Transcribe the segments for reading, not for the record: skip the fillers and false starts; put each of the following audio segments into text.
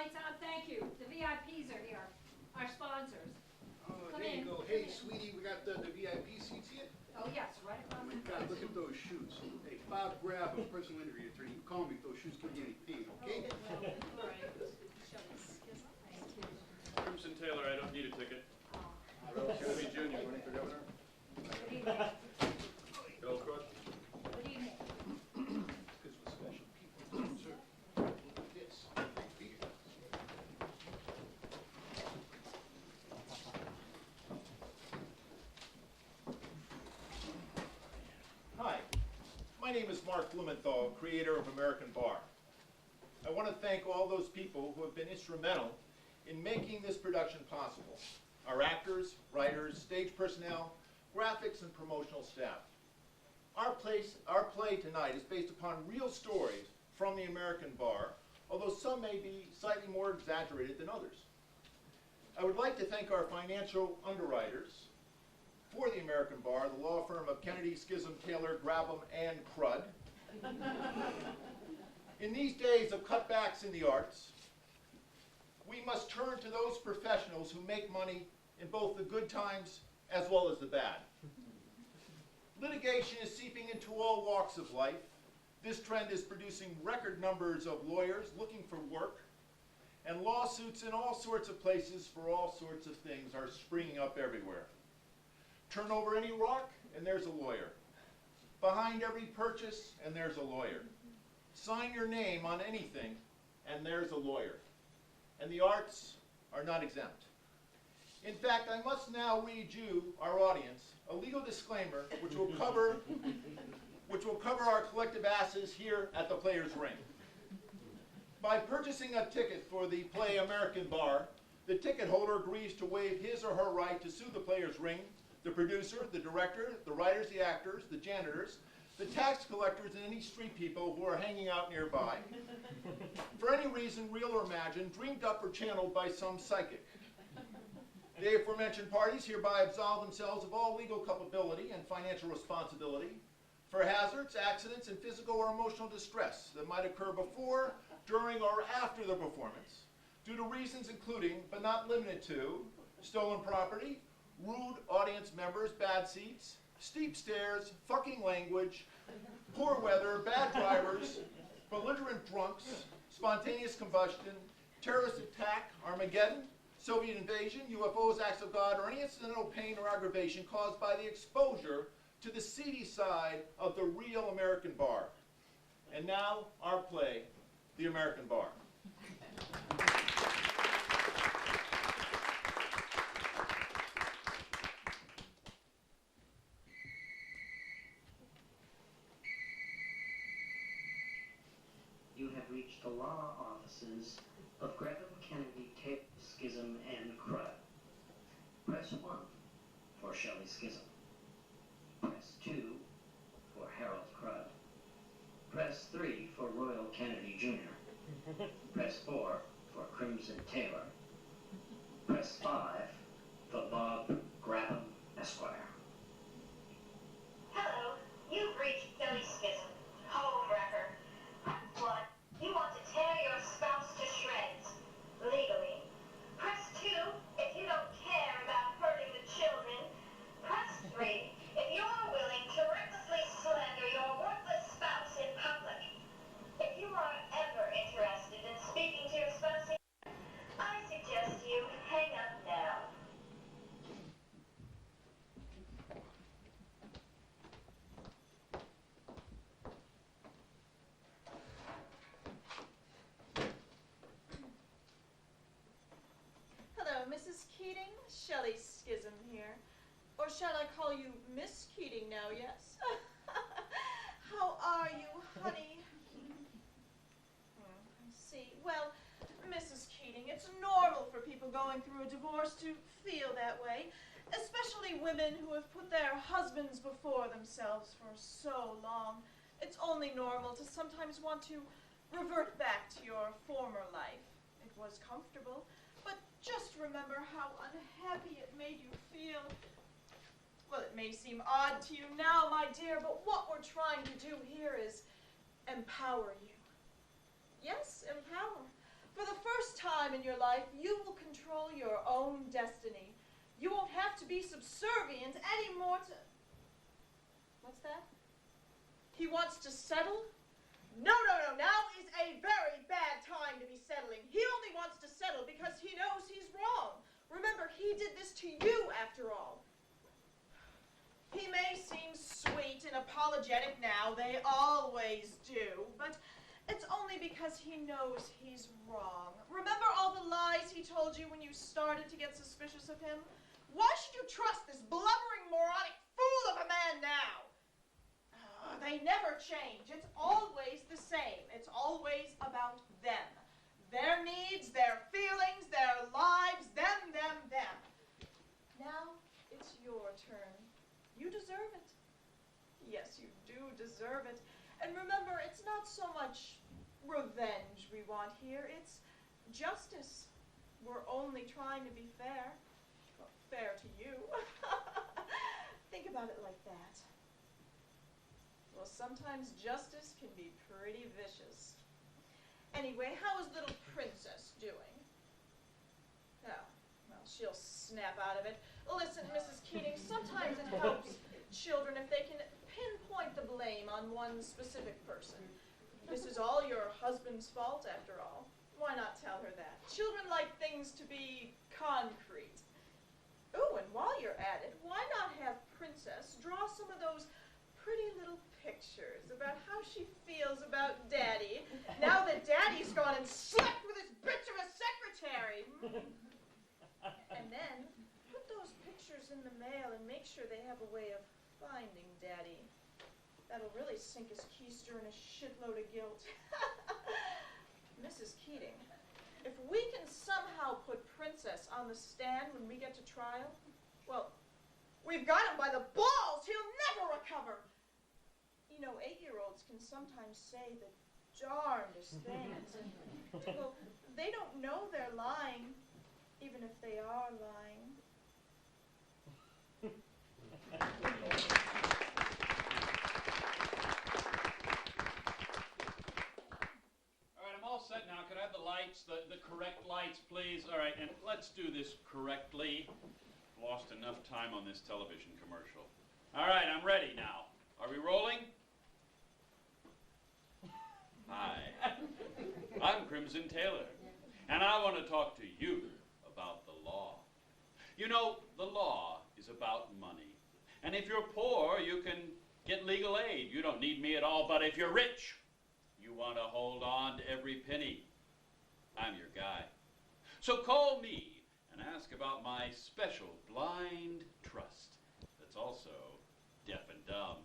lights on, thank you. The VIPs are here, our sponsors. Oh, Come there you in, go. come Hey, in. sweetie, we got the VIP seats here. Oh, yes, right Oh across my the God, front. look at those shoes. Hey, Bob Grab, a personal injury attorney. You call me if those shoes give you any pain, okay? Oh, well, all right. Shelley Skizzen, thank you. Crimson Taylor, I don't need a ticket. Oh, Ralph Kennedy Jr., running for governor. good evening. Bill Crook. Good evening. Because we're special people, sir. Look at this. Big beer. Hi, my name is Mark Blumenthal, creator of American Bar. I want to thank all those people who have been instrumental in making this production possible. Our actors, writers, stage personnel, graphics, and promotional staff. Our play tonight is based upon real stories from the American Bar, although some may be slightly more exaggerated than others. I would like to thank our financial underwriters for the American Bar, the law firm of Kennedy, Skizzen, Taylor, Grabham, and Crud. In these days of cutbacks in the arts, we must turn to those professionals who make money in both the good times as well as the bad. Litigation is seeping into all walks of life. This trend is producing record numbers of lawyers looking for work, and lawsuits in all sorts of places for all sorts of things are springing up everywhere. Turn over any rock, and there's a lawyer. Behind every purchase, and there's a lawyer. Sign your name on anything, and there's a lawyer. And the arts are not exempt. In fact, I must now read you, our audience, a legal disclaimer which will cover our collective asses here at the Players' Ring. By purchasing a ticket for the play American Bar, the ticket holder agrees to waive his or her right to sue the Players' Ring, the producer, the director, the writers, the actors, the janitors, the tax collectors, and any street people who are hanging out nearby, for any reason, real or imagined, dreamed up or channeled by some psychic. The aforementioned parties hereby absolve themselves of all legal culpability and financial responsibility for hazards, accidents, and physical or emotional distress that might occur before, during, or after the performance, due to reasons including, but not limited to, stolen property, rude audience members, bad seats, steep stairs, fucking language, poor weather, bad drivers, belligerent drunks, spontaneous combustion, terrorist attack, Armageddon, Soviet invasion, UFOs, acts of God, or any incidental pain or aggravation caused by the exposure to the seedy side of the real American Bar. And now, our play, The American Bar. You have reached the law offices of Graham, Kennedy, Taylor, Skizzen, and Crud. Press 1 for Shelley Skizzen. Press 2 for Harold Crud. Press 3 for Royal Kennedy Jr. Press 4 for Crimson Taylor. Press 5 for Bob Graham, Esquire. Hello, you've reached Shelley Skizzen, home wrecker. Press 1. You want to tear your spouse to shreds, legally. Press 2 if you don't care about hurting the children. Press 3 if you're willing to recklessly slander your worthless spouse in public. If you are ever interested in speaking to your spouse, I suggest you hang up now. Hello, Mrs. Keating. Shelley Skizzen here. Or shall I call you Miss Keating now, yes? How are you, honey? I see. Well, Mrs. Keating, it's normal for people going through a divorce to feel that way, especially women who have put their husbands before themselves for so long. It's only normal to sometimes want to revert back to your former life. It was comfortable. But just remember how unhappy it made you feel. Well, it may seem odd to you now, my dear, but what we're trying to do here is empower you. Yes, empower. For the first time time in your life, you will control your own destiny. You won't have to be subservient anymore to... What's that? He wants to settle? No. Now is a very bad time to be settling. He only wants to settle because he knows he's wrong. Remember, he did this to you after all. He may seem sweet and apologetic now, they always do, but it's only because he knows he's wrong. Remember all the lies he told you when you started to get suspicious of him? Why should you trust this blubbering, moronic fool of a man now? They never change. It's always the same. It's always about them. Their needs, their feelings, their lives, them. Now it's your turn. You deserve it. Yes, you do deserve it. And remember, it's not so much revenge we want here. It's justice. We're only trying to be fair. Well, fair to you. Think about it like that. Well, sometimes justice can be pretty vicious. Anyway, how is little Princess doing? Oh, well, she'll snap out of it. Listen, Mrs. Keating, sometimes it helps children if they can pinpoint the blame on one specific person. This is all your husband's fault, after all. Why not tell her that? Children like things to be concrete. Ooh, and while you're at it, why not have Princess draw some of those pretty little pictures about how she feels about Daddy, now that Daddy's gone and slept with his bitch of a secretary. And then put those pictures in the mail and make sure they have a way of finding Daddy. That'll really sink his keister in a shitload of guilt. Mrs. Keating, if we can somehow put Princess on the stand when we get to trial, well, we've got him by the balls. He'll never recover. You know, 8-year-olds can sometimes say the darndest things. Well, they don't know they're lying, even if they are lying. All right, I'm all set now. Could I have the lights, the correct lights, please? All right, and let's do this correctly. Lost enough time on this television commercial. All right, I'm ready now. Are we rolling? Hi, I'm Crimson Taylor, and I want to talk to you about the law. You know, the law is about money. And if you're poor, you can get legal aid. You don't need me at all. But if you're rich, you want to hold on to every penny. I'm your guy. So call me and ask about my special blind trust that's also deaf and dumb.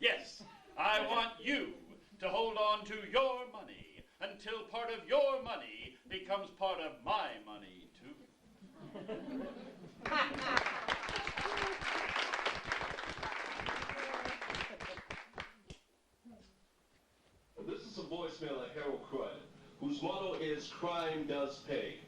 Yes, I want you to hold on to your money until part of your money becomes part of my money, too. This is a voicemail of Harold Crud, whose motto is crime does pay.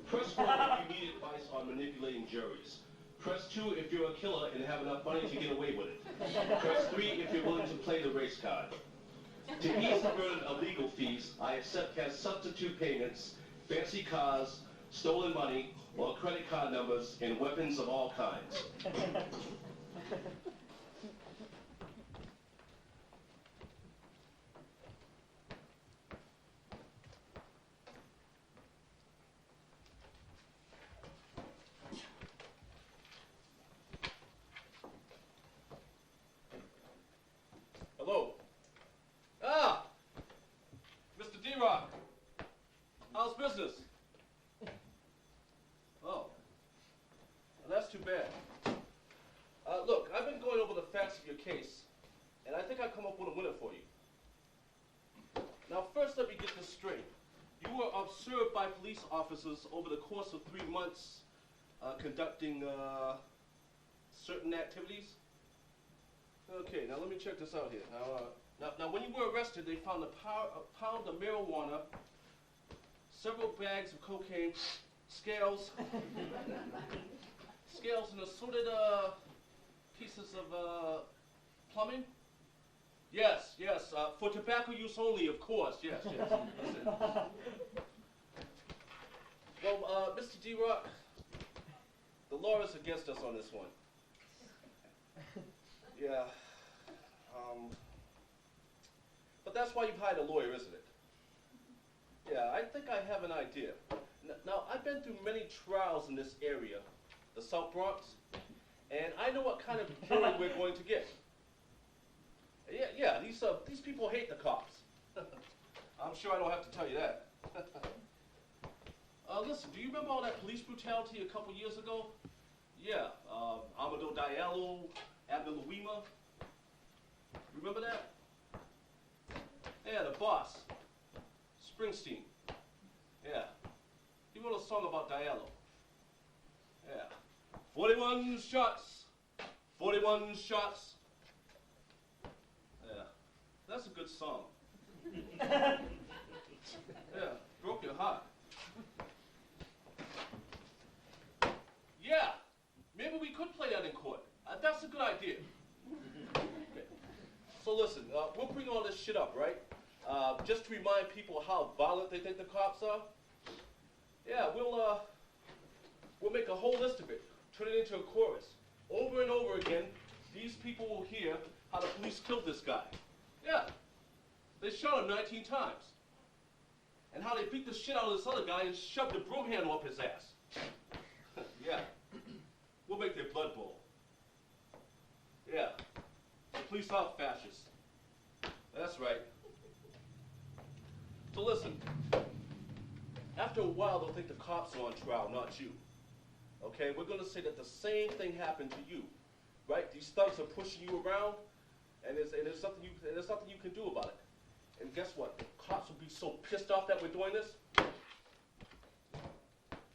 Press 1 if you need advice on manipulating juries. Press 2 if you're a killer and have enough money to get away with it. Press 3 if you're willing to play the race card. To ease the burden of legal fees, I accept cash substitute payments, fancy cars, stolen money, or credit card numbers, and weapons of all kinds. Hello. Ah! Mr. D-Rock. How's business? Oh. Well, that's too bad. Look, I've been going over the facts of your case, and I think I've come up with a winner for you. Now, first let me get this straight. You were observed by police officers over the course of 3 months conducting certain activities? Okay, now let me check this out here. Now when you were arrested, they found a pound of marijuana, several bags of cocaine, scales, and assorted pieces of plumbing. Yes, for tobacco use only, of course. Yes, that's it. Mr. D-Rock, the law is against us on this one. Yeah. But that's why you've hired a lawyer, isn't it? Yeah, I think I have an idea. Now, I've been through many trials in this area, the South Bronx, and I know what kind of jury we're going to get. Yeah, these people hate the cops. I'm sure I don't have to tell you that. Listen, do you remember all that police brutality a couple years ago? Yeah, Amador Diallo, Abner Louima. Remember that? Yeah, the boss, Springsteen. Yeah, he wrote a song about Diallo. Yeah, 41 shots, 41 shots. Yeah, that's a good song. Yeah, broke your heart. Yeah, maybe we could play that in court. That's a good idea. Okay. So listen, we'll bring all this shit up, right? Just to remind people how violent they think the cops are. Yeah, we'll make a whole list of it, turn it into a chorus. Over and over again, these people will hear how the police killed this guy. Yeah, they shot him 19 times. And how they beat the shit out of this other guy and shoved a broom handle up his ass. Yeah, we'll make their blood boil. Yeah, the police are fascists. That's right. So listen, after a while they'll think the cops are on trial, not you. Okay, we're gonna say that the same thing happened to you, right? These thugs are pushing you around, and there's nothing you can do about it. And guess what? The cops will be so pissed off that we're doing this.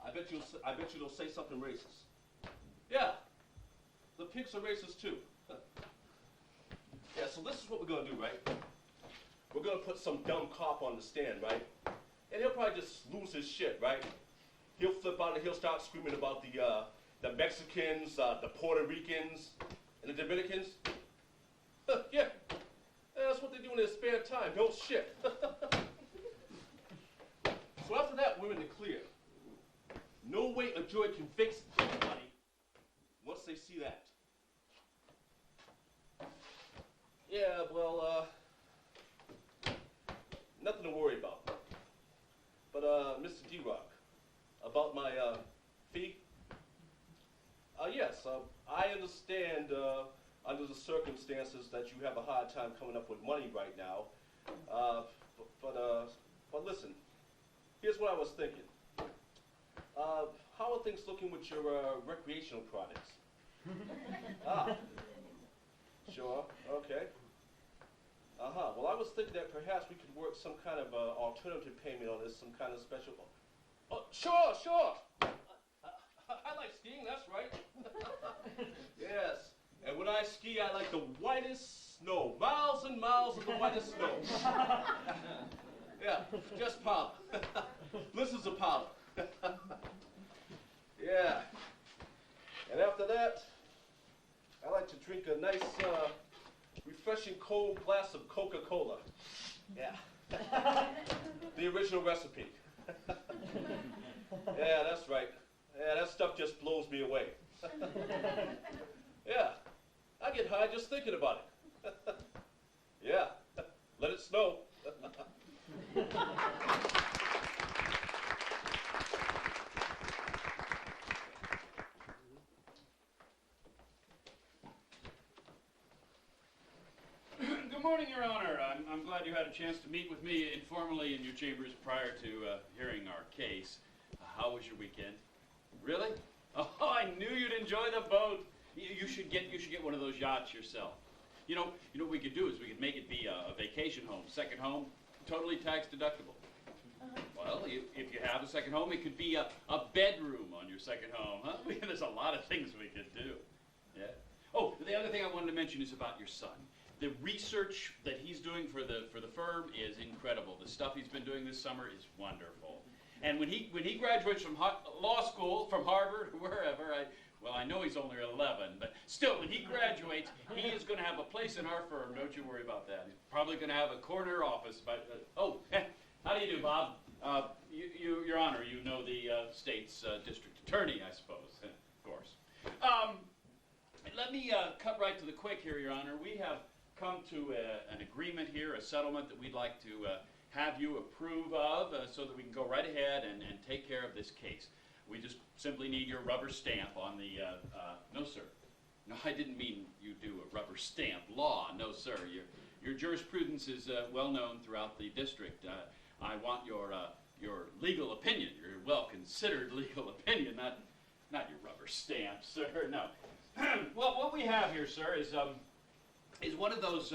I bet you they'll say something racist. Yeah, the pigs are racist too. Yeah, so this is what we're gonna do, right? We're gonna put some dumb cop on the stand, right? And he'll probably just lose his shit, right? He'll flip out and he'll start screaming about the Mexicans, the Puerto Ricans, and the Dominicans. Yeah, that's what they do in their spare time, don't shit. So after that, we're in the clear. No way a jury can fix anybody once they see that. Yeah, well, nothing to worry about. But, Mr. D-Rock, about my, fee? Yes, I understand, under the circumstances that you have a hard time coming up with money right now. But listen, here's what I was thinking. How are things looking with your, recreational products? Sure, okay. Well, I was thinking that perhaps we could work some kind of alternative payment on this, some kind of special. Oh, sure. I like skiing, that's right. Yes, and when I ski, I like the whitest snow. Miles and miles of the whitest snow. Yeah, just powder. Blizzards of powder. Yeah. And after that, I like to drink a nice, refreshing cold glass of Coca-Cola. Yeah. The original recipe. Yeah, that's right. Yeah, that stuff just blows me away. Yeah, I get high just thinking about it. Yeah, let it snow. Good morning, Your Honor. I'm glad you had a chance to meet with me informally in your chambers prior to hearing our case. How was your weekend? Really? Oh, I knew you'd enjoy the boat. You should get one of those yachts yourself. You know what we could do is we could make it be a vacation home, second home, totally tax deductible. Well, if you have a second home, it could be a bedroom on your second home, huh? There's a lot of things we could do. Yeah. Oh, the other thing I wanted to mention is about your son. The research that he's doing for the firm is incredible. The stuff he's been doing this summer is wonderful. And when he graduates from law school, from Harvard, wherever, I know he's only 11, but still, when he graduates, he is going to have a place in our firm. Don't you worry about that. He's probably going to have a corner office. How do you do, Bob? Your Honor, you know the state's district attorney, I suppose, of course. Let me cut right to the quick here, Your Honor. We have come to an agreement here, a settlement that we'd like to have you approve of so that we can go right ahead and take care of this case. We just simply need your rubber stamp on the, no sir. No, I didn't mean you do a rubber stamp law. No, sir. Your jurisprudence is well known throughout the district. I want your legal opinion, your well-considered legal opinion, not your rubber stamp, sir. No. Well, what we have here, sir, is one of those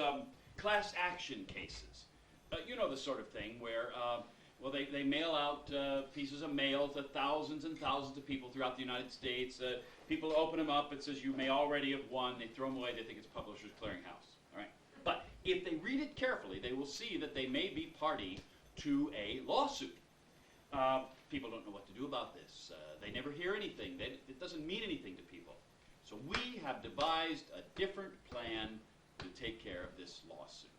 class action cases. You know the sort of thing where, well, they mail out pieces of mail to thousands and thousands of people throughout the United States. People open them up, it says you may already have won. They throw them away, they think it's Publishers Clearinghouse. All right. But if they read it carefully, they will see that they may be party to a lawsuit. People don't know what to do about this. They never hear anything. It doesn't mean anything to people. So we have devised a different plan to take care of this lawsuit.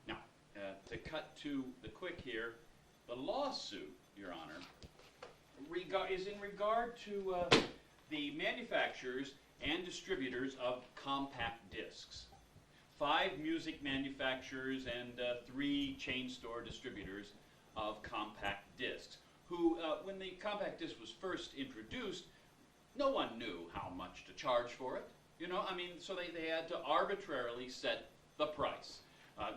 Now, to cut to the quick here, the lawsuit, Your Honor, is in regard to the manufacturers and distributors of compact discs. 5 music manufacturers and 3 chain store distributors of compact discs, who, when the compact disc was first introduced, no one knew how much to charge for it. You know, I mean, so they had to arbitrarily set the price.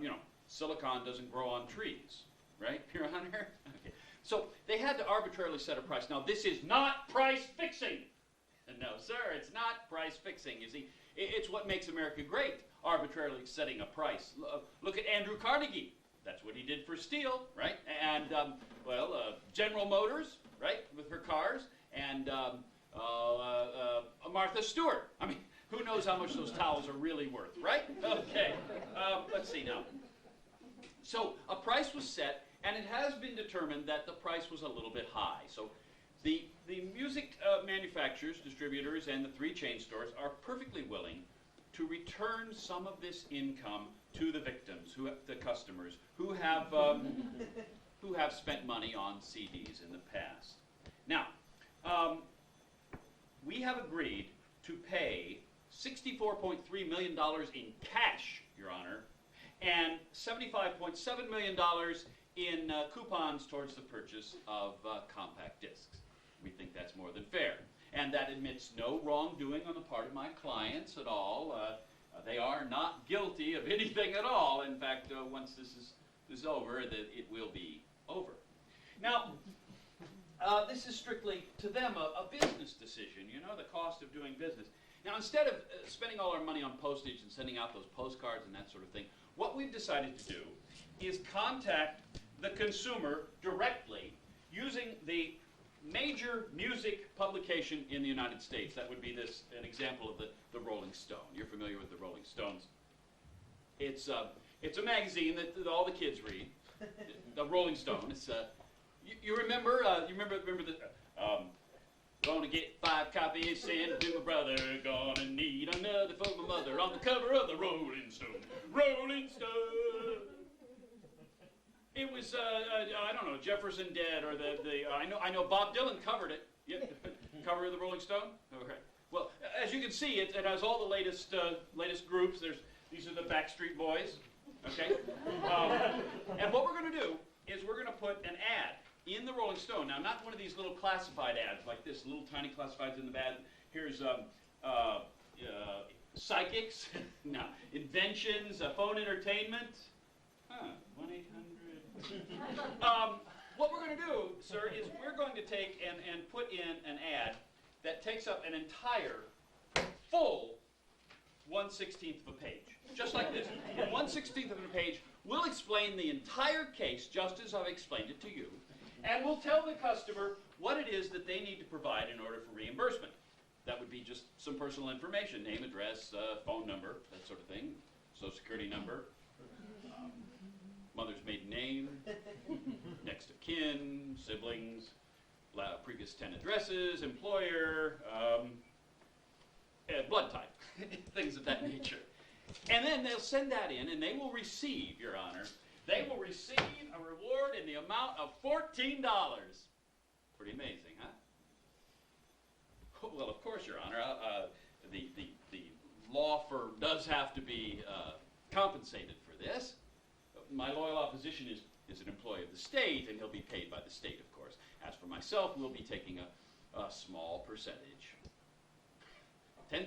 You know, silicon doesn't grow on trees, right, Your Honor? Okay. So they had to arbitrarily set a price. Now, this is not price fixing. No, sir, it's not price fixing. You see, it's what makes America great, arbitrarily setting a price. Look at Andrew Carnegie. That's what he did for steel, right? And, General Motors, right, with her cars, and Martha Stewart. I mean, who knows how much those towels are really worth, right? Okay, let's see now. So a price was set, and it has been determined that the price was a little bit high. So the music manufacturers, distributors, and the 3 chain stores are perfectly willing to return some of this income to the victims, the customers, who have spent money on CDs in the past. Now, we have agreed to pay $64.3 million in cash, Your Honor, and $75.7 million in coupons towards the purchase of compact discs. We think that's more than fair. And that admits no wrongdoing on the part of my clients at all. They are not guilty of anything at all. In fact, once this is over, it will be over. Now, this is strictly, to them, a business decision, you know, the cost of doing business. Now, instead of spending all our money on postage and sending out those postcards and that sort of thing, what we've decided to do is contact the consumer directly using the major music publication in the United States. That would be an example of the Rolling Stone. You're familiar with the Rolling Stones. It's a magazine that all the kids read. The Rolling Stone. It's you remember the gonna get 5 copies sent to my brother. Gonna need another for my mother on the cover of the Rolling Stone. Rolling Stone. It was I don't know, Jefferson Dead or I know Bob Dylan covered it. Yep. Cover of the Rolling Stone. Okay. Well, as you can see, it has all the latest groups. These are the Backstreet Boys. Okay. And what we're going to do is we're going to put an ad in the Rolling Stone. Now, not one of these little classified ads like this, little tiny classifieds in the bad. Here's psychics, no, inventions, phone entertainment. 1-800. What we're going to do, sir, is we're going to take and put in an ad that takes up an entire full 1/16 of a page, just like this. And 1/16 of a page will explain the entire case just as I've explained it to you, and we'll tell the customer what it is that they need to provide in order for reimbursement. That would be just some personal information, name, address, phone number, that sort of thing, social security number, mother's maiden name, next of kin, siblings, previous 10 addresses, employer, blood type, things of that nature. And then they'll send that in, and they will receive, Your Honor, they will receive a reward in the amount of $14. Pretty amazing, huh? Well, of course, Your Honor. The law firm does have to be compensated for this. My loyal opposition is an employee of the state, and he'll be paid by the state, of course. As for myself, we'll be taking a small percentage. 10%.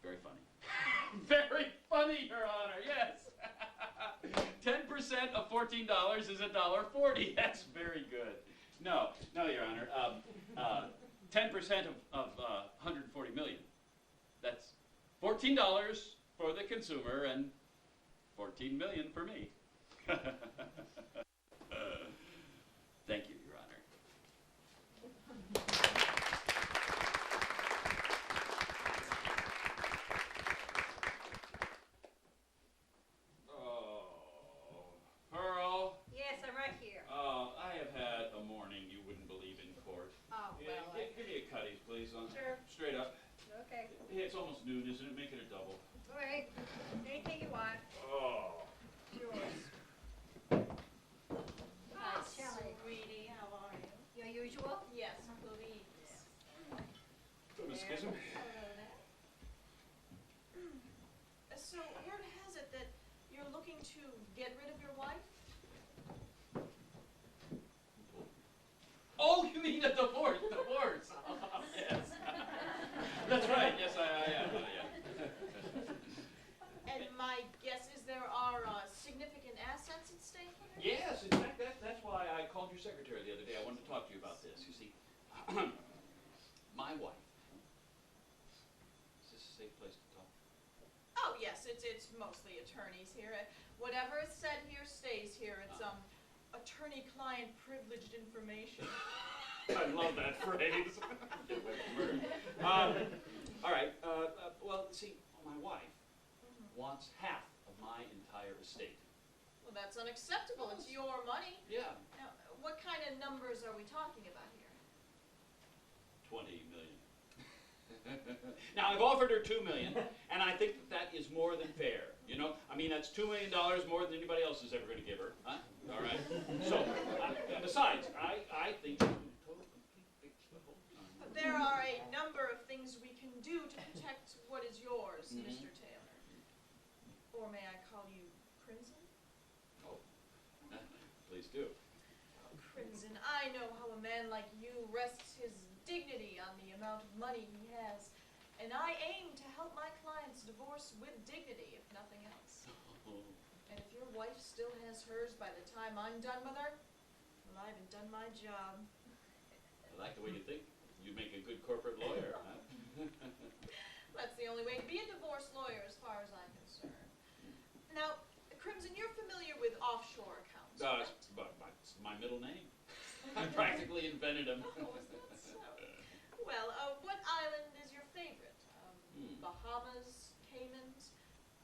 Very funny. Very funny, Your Honor, yes. 10% of $14 is $1.40. That's very good. No, Your Honor. 10% of 140 million. That's $14 for the consumer and 14 million for me. Thank you, Your Honor. Oh, Pearl. Yes, I'm right here. Oh, I have had a morning you wouldn't believe in court. Oh, Yeah, well, give me a cutties, please. Sure. Straight up. okay. Hey, it's almost noon, isn't it? Make it a double. All right. Anything you want. Oh. Yours. Hi, Shelley. sweetie, how are you? Your usual? Yes, please. Miss Schism. So, word has it that you're looking to get rid of your wife? Oh, you mean a divorce? Divorce. Yes. That's right. Yes, I am. Yeah. And my guess is there are significant assets at stake here? Yes, in fact, that's why I called your secretary the other day. I wanted to talk to you about this. You see, my wife. Is this a safe place to talk? Oh, yes, it's mostly attorneys here. Whatever is said here stays here. It's attorney-client privileged information. I love that phrase. All right. Well, see, my wife wants half of my entire estate. Well, that's unacceptable. It's your money. Yeah. Now, what kind of numbers are we talking about here? 20 million. Now, I've offered her $2 million, and I think that is more than fair. You know, I mean, that's $2 million more than anybody else is ever going to give her. Huh? All right. So, besides, I think total complete fix the whole time. There are a number of things we can do to protect what is yours, Mr. Taylor. Or may I call you Crimson? Oh, please do. Crimson, I know how a man like you rests his dignity on the amount of money he has, and I aim to help my clients divorce with dignity, if nothing else. And if your wife still has hers by the time I'm done with her, well, I haven't done my job. I like the way you think. You make a good corporate lawyer, huh? That's the only way to be a divorce lawyer as far as I'm concerned. Now, Crimson, you're familiar with offshore accounts, right? It's my middle name. I practically invented them. Oh, is that so? Well, what island is your favorite? Bahamas, Caymans?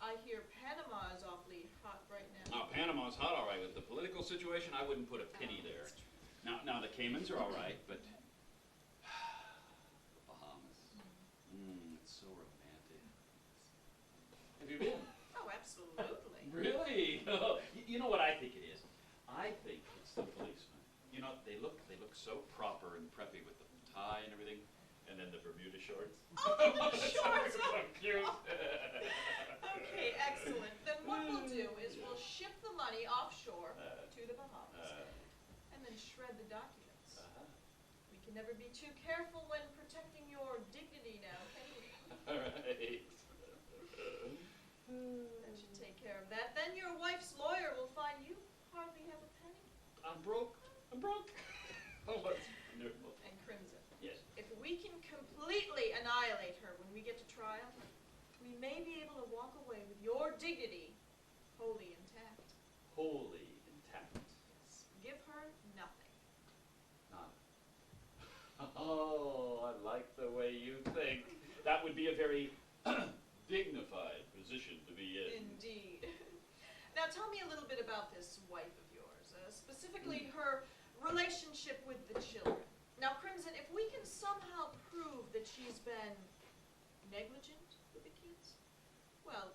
I hear Panama is awfully hot right now. Now, Panama's hot, all right. With the political situation, I wouldn't put a penny there. Now, the Caymans are all right, but Bahamas. It's so romantic. Have you been? Oh, absolutely. Really? You know what I think it is? I think it's the policemen. You know, they look so proper and preppy with the tie and everything, and then the Bermuda shorts. Oh, the shorts! So cute. Okay, excellent. Then what we'll do is we'll ship the money offshore to the Bahamas, and then shred the documents. We can never be too careful when protecting your dignity now, can we? All right. That should take care of that. Then your wife's lawyer will find you hardly have a penny. I'm broke. Oh, that's wonderful. And Crimson, Yes. if we can completely annihilate her when we get to trial, we may be able to walk away with your dignity wholly intact. Wholly intact. Yes. Give her nothing. Nada. Oh, I like the way you think. That would be a very dignified position to be in. Indeed. Now tell me a little bit about this wife of yours, specifically her relationship with the children. Now, Crimson, if we can somehow prove that she's been negligent with the kids, well,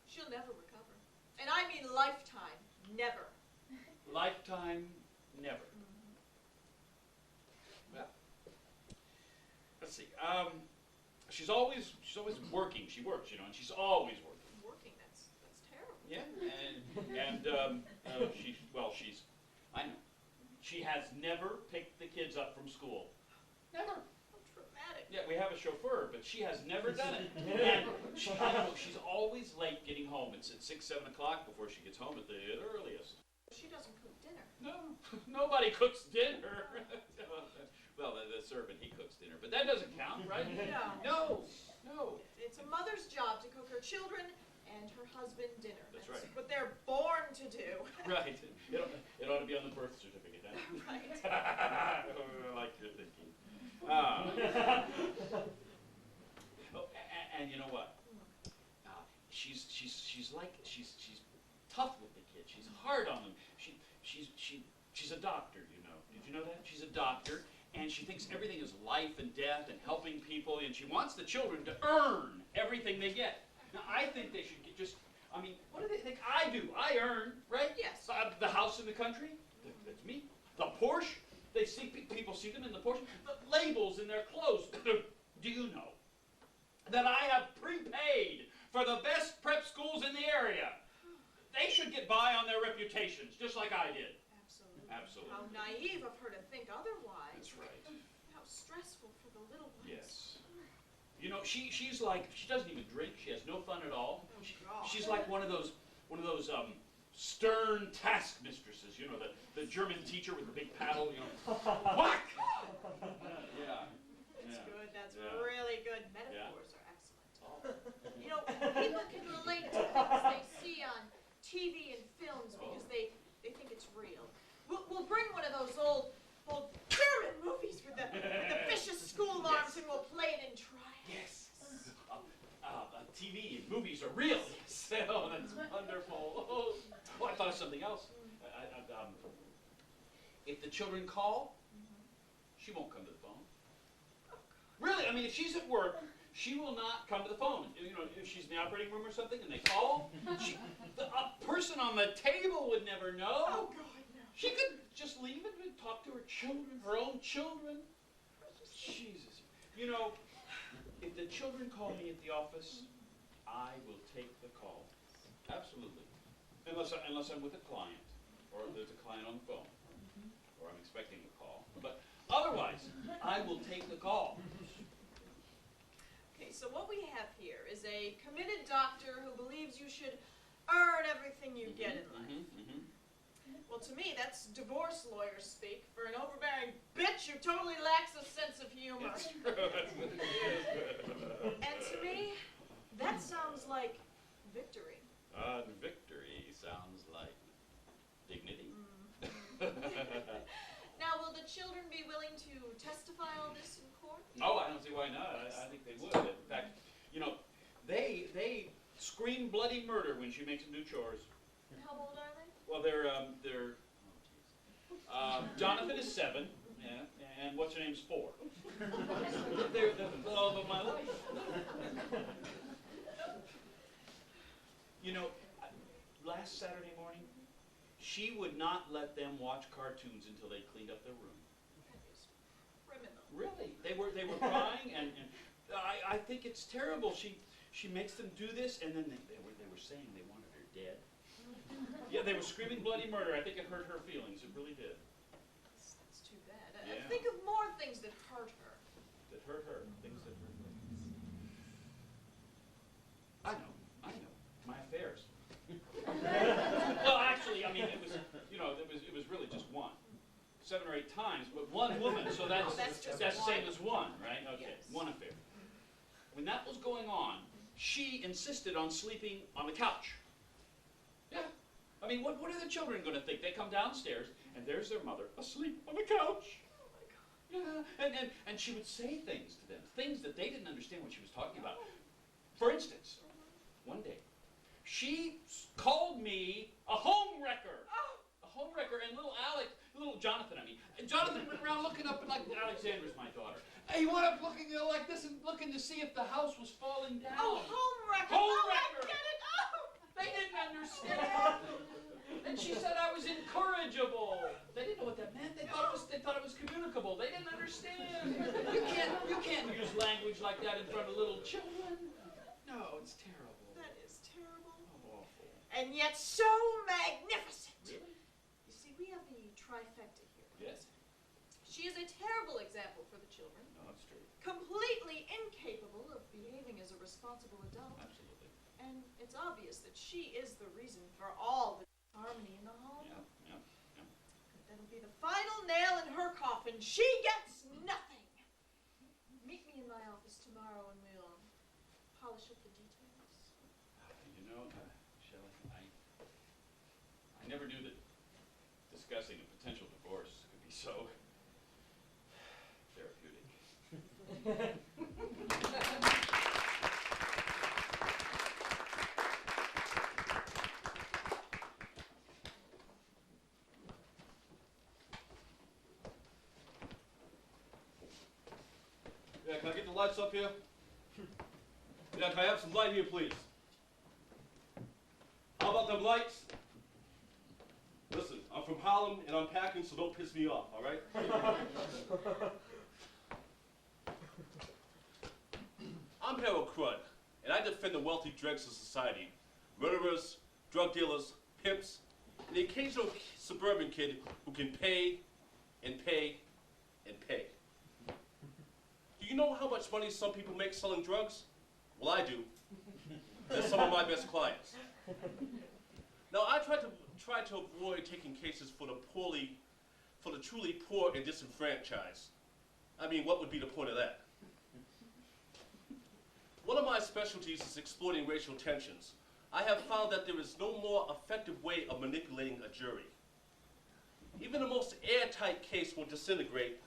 she'll never recover. And I lifetime, never. Lifetime, never. Well, let's see. She's always working. She works, you know, and she's always working. Working, that's terrible. Yeah, she's, I know. She has never picked the kids up from school. Never. How dramatic. Yeah, we have a chauffeur, but she has never done it. And she's always late getting home. It's at 6, 7 o'clock before she gets home at the earliest. She doesn't cook dinner. No, nobody cooks dinner. Well, the servant, he cooks dinner, but that doesn't count, right? No. No. It's a mother's job to cook her children and her husband dinner. That's right. What they're born to do. Right. It ought to be on the birth certificate, huh? Right. I like your thinking. And you know what? She's tough with the kids. She's hard on them. She's a doctor, you know. Did you know that? She's a doctor, and she thinks everything is life and death and helping people, and she wants the children to earn everything they get. Now, I think they should what do they think I do? I earn, right? Yes. The house in the country, that's me. The Porsche, people see them in the Porsche. The labels in their clothes. Do you know that I have prepaid for the best prep schools in the area? They should get by on their reputations, just like I did. Absolutely. How naive of her to think otherwise. That's right. How stressful for the little ones. Yes. You know, she's like, she doesn't even drink. She has no fun at all. God. She's like one of those stern taskmistresses. You know, the German teacher with the big paddle. You know, whack. Yeah. That's good. That's Yeah. really good. Metaphors are excellent. You know, people can relate to things they see on TV and films because they think it's real. We'll bring one of those old German movies with the vicious school arms and we'll play it in trial. Yes. TV and movies are real. Yes. Oh, that's wonderful. Oh, I thought of something else. If the children call, she won't come to the phone. Really? I mean, if she's at work, she will not come to the phone. You know, if she's in the operating room or something and they call, a person on the table would never know. Oh, God, no. She could just leave and talk to her children, her own children. Jesus. You know, if the children call me at the office, I will take the call. Absolutely. Unless I'm with a client, or there's a client on the phone, or I'm expecting a call. But otherwise, I will take the call. Okay, so what we have here is a committed doctor who believes you should earn everything you get in life. Well, to me, that's divorce lawyer speak for an overbearing bitch who totally lacks a sense of humor. It's true. That's what it is. And to me, that sounds like victory. Victory sounds like dignity. Now, will the children be willing to testify on this in court? Oh, I don't see why not. I think they would. In fact, you know, they scream bloody murder when she makes them do chores. How old are they? Well, they're Jonathan is 7, yeah, and what's her name's 4. They're the love of my life. You know, last Saturday morning, she would not let them watch cartoons until they cleaned up their room. That is criminal. Really, they were crying, and I think it's terrible. She makes them do this, and then they were saying they wanted her dead. Yeah, they were screaming bloody murder. I think it hurt her feelings. It really did. That's too bad. Yeah. Think of more things that hurt her. That hurt her. Things that hurt her. I know. My affairs. Well, actually, I mean, it was really just one. 7 or 8 times, but one woman, so that's the same as one, right? Okay, Yes. one affair. When that was going on, she insisted on sleeping on the couch. Yeah. I mean, what are the children going to think? They come downstairs, and there's their mother asleep on the couch. Oh, my God. Yeah, and she would say things to them, things that they didn't understand what she was talking about. For instance, one day, she called me a home wrecker. A home wrecker, and little Jonathan, Jonathan went around looking up, and like, Alexandra's my daughter. He went up looking like this and looking to see if the house was falling down. Oh, home wrecker. Home Oh, wrecker. I get it. Oh. They didn't understand. And she said I was incorrigible. They didn't know what that meant. They thought it was communicable. They didn't understand. You can't use language like that in front of little children. No, it's terrible. That is terrible. Awful. And yet so magnificent. Really? You see, we have the trifecta here. Yes. She is a terrible example for the children, No, that's true. completely incapable of behaving as a responsible adult, Absolutely. and it's obvious that she is the reason for all the harmony in the home. Yeah. That'll be the final nail in her coffin. She gets nothing. Meet me in my office tomorrow and we'll polish up the details. You know, Shelley, I never knew that discussing a potential divorce could be so therapeutic. Yeah, can I get the lights up here? Yeah, can I have some light here, please? How about them lights? Listen, I'm from Harlem and I'm packing, so don't piss me off, all right? I'm Harold Crud, and I defend the wealthy dregs of society. Murderers, drug dealers, pimps, and the occasional suburban kid who can pay and pay and pay. Do you know how much money some people make selling drugs? Well, I do. They're some of my best clients. Now, I try to avoid taking cases for the truly poor and disenfranchised. I mean, what would be the point of that? One of my specialties is exploiting racial tensions. I have found that there is no more effective way of manipulating a jury. Even the most airtight case will disintegrate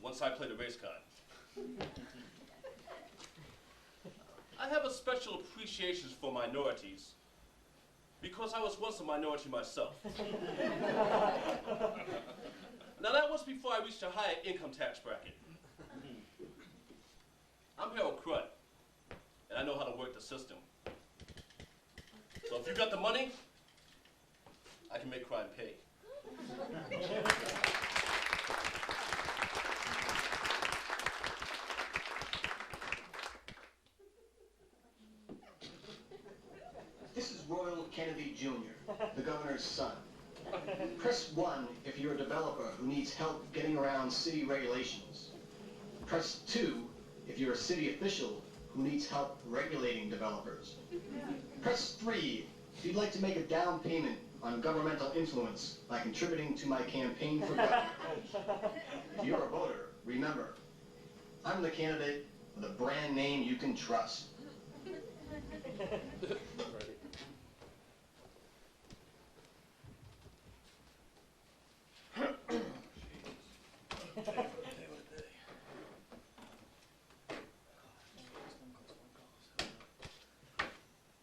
once I play the race card. I have a special appreciation for minorities because I was once a minority myself. Now that was before I reached a higher income tax bracket. I'm Harold Crud, and I know how to work the system. So if you got the money, I can make crime pay. This is Royal Kennedy Jr., the governor's son. Press 1 if you're a developer who needs help getting around city regulations. Press 2 if you're a city official who needs help regulating developers. Press 3 if you'd like to make a down payment on governmental influence by contributing to my campaign for governor. If you're a voter, remember, I'm the candidate with a brand name you can trust.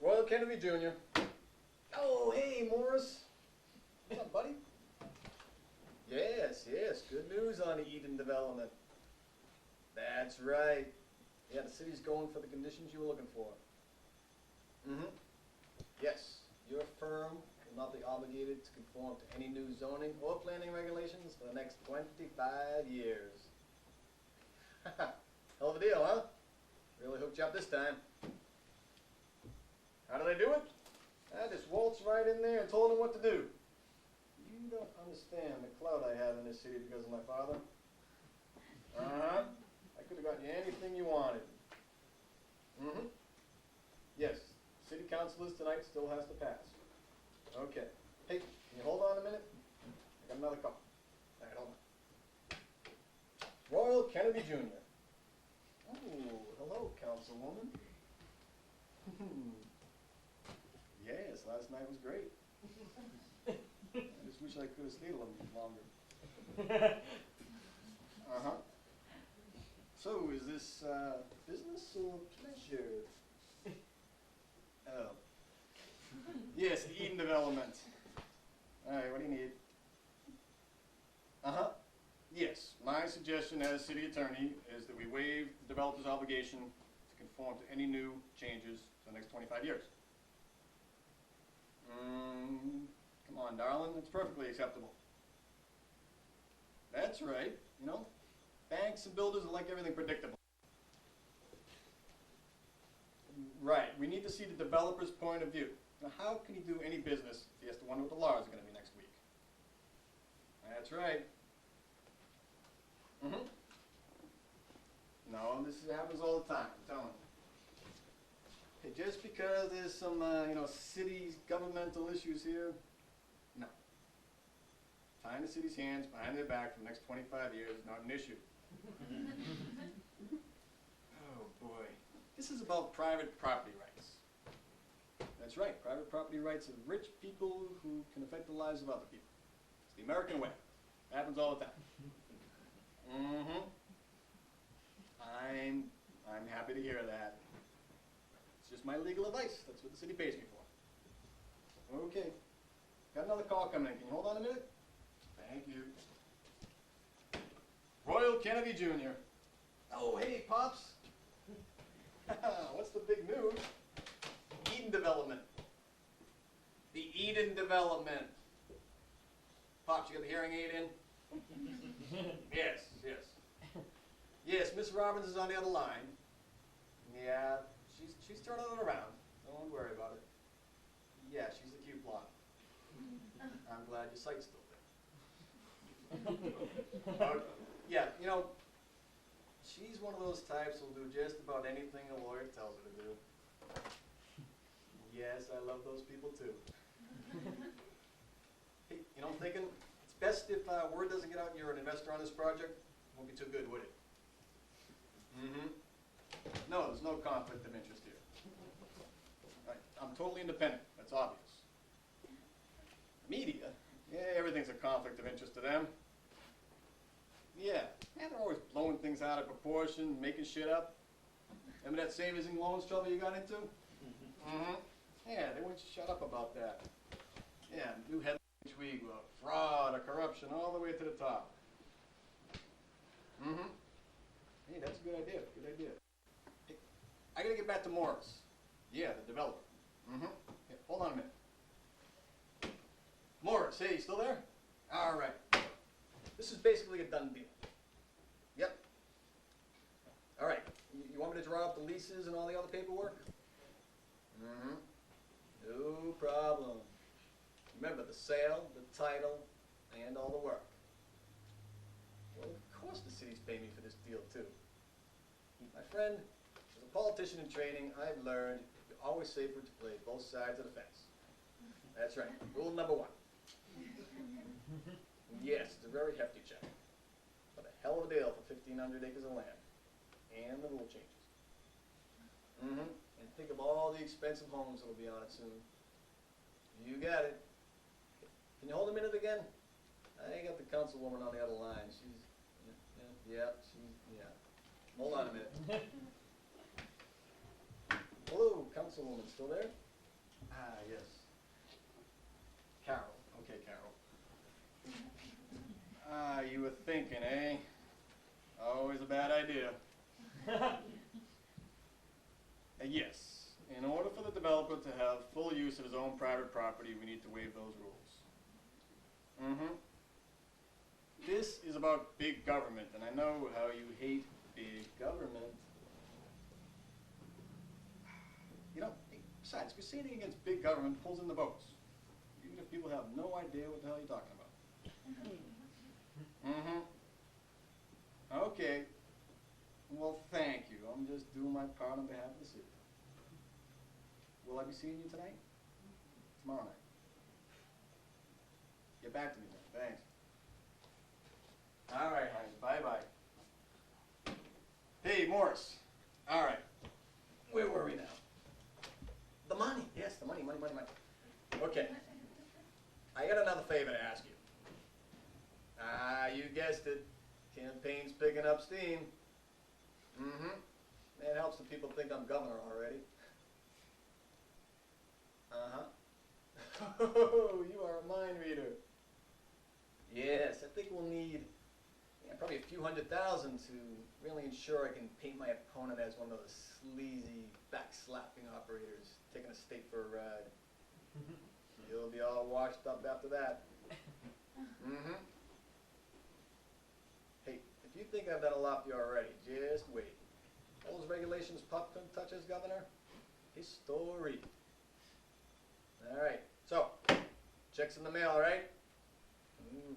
Royal Kennedy Jr. Oh, hey, Morris. What's up, buddy? Yes, good news on the Eden development. That's right. Yeah, the city's going for the conditions you were looking for. Yes, your firm will not be obligated to conform to any new zoning or planning regulations for the next 25 years. Hell of a deal, huh? Really hooked you up this time. How did I do it? I just waltzed right in there and told him what to do. You don't understand the clout I have in this city because of my father. I could have gotten you anything you wanted. Yes, city councilors tonight still has to pass. Okay. Hey, can you hold on a minute? I got another call. All right, hold on. Royal Kennedy Jr. Oh, hello, councilwoman. Yes, last night was great. I just wish I could have stayed a little bit longer. So, is this business or pleasure? Oh. Yes, the Eden development. Alright, what do you need? Yes, my suggestion as city attorney is that we waive the developer's obligation to to conform to any new changes for the next 25 years. Come on, darling, it's perfectly acceptable. That's right, you know, banks and builders are like everything predictable. Right, we need to see the developer's point of view. Now, how can he do any business if he has to wonder what the laws are going to be next week? That's right. No, this happens all the time, I'm telling you. Hey, just because there's some, city governmental issues here, no. Tying the city's hands behind their back for the next 25 years is not an issue. Oh, boy. This is about private property rights. That's right, private property rights of rich people who can affect the lives of other people. It's the American way. It happens all the time. I'm happy to hear that. It's just my legal advice. That's what the city pays me for. Okay. Got another call coming in. Can you hold on a minute? Thank you. Royal Kennedy Jr. Oh, hey, Pops. What's the big news? Eden Development. The Eden Development. Pops, you got the hearing aid in? Yes. Yes, Miss Robbins is on the other line. Yeah, she's turning it around. Don't worry about it. Yeah, she's a cute blonde. I'm glad your sight's still there. Yeah, you know, she's one of those types who'll do just about anything a lawyer tells her to do. Yes, I love those people too. Hey, you know, I'm thinking it's best if word doesn't get out you're an investor on this project. It won't be too good, would it? No, there's no conflict of interest here. I'm totally independent, that's obvious. Media, yeah, everything's a conflict of interest to them. Yeah, they're always blowing things out of proportion, making shit up. Remember that savings and loans trouble you got into? Yeah, they wouldn't shut up about that. Yeah, new headlines each week about fraud or corruption all the way to the top. Hey, that's a good idea, Hey, I gotta get back to Morris. Yeah, the developer. Yeah, hold on a minute. Morris, hey, you still there? All right. This is basically a done deal. Yep. All right, you want me to draw up the leases and all the other paperwork? No problem. Remember, the sale, the title, and all the work. Well, of course the city's paying me for this deal, too. My friend, as a politician in training, I've learned you're always safer to play both sides of the fence. That's right. Rule number 1. Yes, it's a very hefty check. But a hell of a deal for 1,500 acres of land. And the rule changes. And think of all the expensive homes that will be on it soon. You got it. Can you hold a minute again? I got the councilwoman on the other line. Yeah. Hold on a minute. Hello, councilwoman, still there? Yes. Carol. Okay, Carol. You were thinking, eh? Always a bad idea. Yes. In order for the developer to have full use of his own private property, we need to waive those rules. This is about big government, and I know how you hate big government. You know, besides, proceeding against big government pulls in the votes, even if people have no idea what the hell you're talking about. Okay. Well, thank you. I'm just doing my part on behalf of the city. Will I be seeing you tonight? Tomorrow night? Get back to me then. Thanks. All right, honey. Bye-bye. Hey, Morris. All right. Where were we now? The money. Yes, the money. Okay. I got another favor to ask you. You guessed it. Campaign's picking up steam. It helps the people think I'm governor already. Oh, you are a mind reader. Yes, I think we'll need And probably a few $100,000 to really ensure I can paint my opponent as one of those sleazy, back-slapping operators taking a state for a ride. You'll be all washed up after that. Mm-hmm. Hey, if you think I've done a lot for you already, just wait. All those regulations Pop couldn't touch as governor? History. All right, so, check's in the mail, right?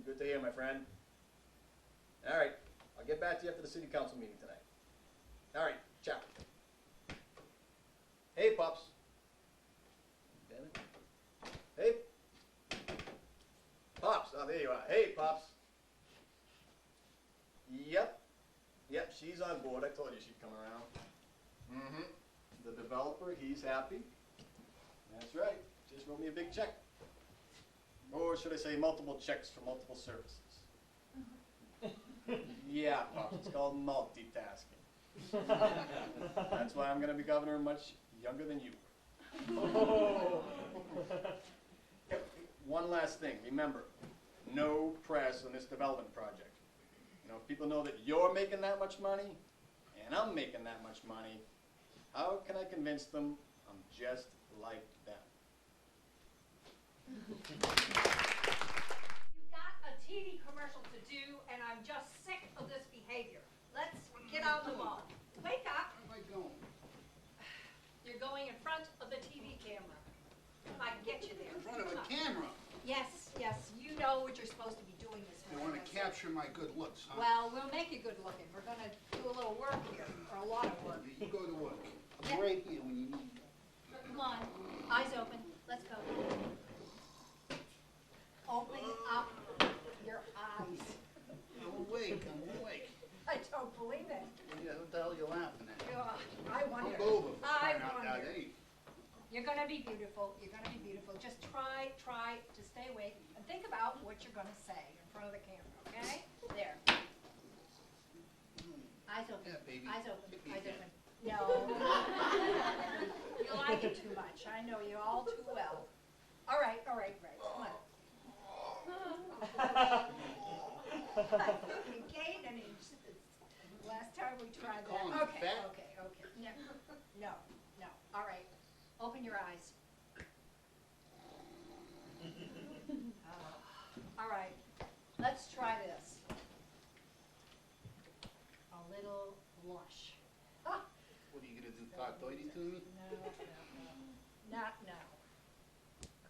Good to hear, my friend. All right, I'll get back to you after the city council meeting tonight. All right, ciao. Hey, Pops. Damn it. Hey. Pops, oh, there you are. Hey, Pops. Yep, she's on board. I told you she'd come around. Mm-hmm. The developer, he's happy. That's right. Just wrote me a big check. Or should I say multiple checks for multiple services. Yeah, Pops, it's called multitasking. That's why I'm going to be governor much younger than you were. Yep. One last thing, remember, no press on this development project. You know, if people know that you're making that much money, and I'm making that much money, how can I convince them I'm just like them? You've got a TV commercial to do, and I'm just sick of this behavior. Let's get on the ball. Wake up. Where am I going? You're going in front of the TV camera. I can get you there. In front of a Come on. camera. Yes, you know what you're supposed to be doing this You morning. want to capture my good looks, huh? Well, we'll make you good looking. We're going to do a little work here, or a lot of work. You go to work. Yeah. I'm right here when you need me. Come on, eyes open. Let's go. Open up your eyes. I'm awake. I don't believe it. Yeah, what the hell are you laughing at? I wonder. Move over. I Crying out loud, wonder. hey. You're gonna be beautiful. You're gonna be beautiful. Just try to stay awake and think about what you're gonna say in front of the camera. Okay? There. Eyes open. Yeah, baby. Eyes open. Hit me Eyes again. open. No. You like it too much. I know you all too well. All right. Come on. I think you gained an inch since last time we tried that. calling me Okay. fat? No. All right. Open your eyes. All right. Let's try this. A little blush. Ah, What are you going to do, talk dirty to me? no. Not now.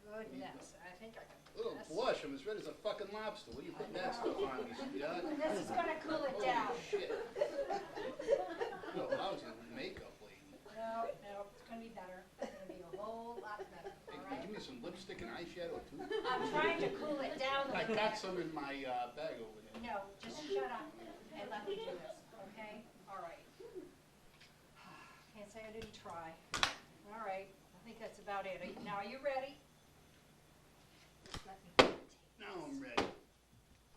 Goodness, I think I can. Little Yes. blush. I'm as red as a fucking lobster. What are you putting that stuff on me, sweetheart? This is gonna cool it down. Shit. No, I was in makeup, lady. No, it's gonna be better. It's gonna be a whole lot better, Hey, all can you right? give me some lipstick and eyeshadow, too? I'm trying to cool it down a I little got bit. some in my bag over there. No, just shut up and let me do this, okay? All right. Can't say I didn't try. All right, I think that's about it. Now, are you ready? Let me take Now I'm ready.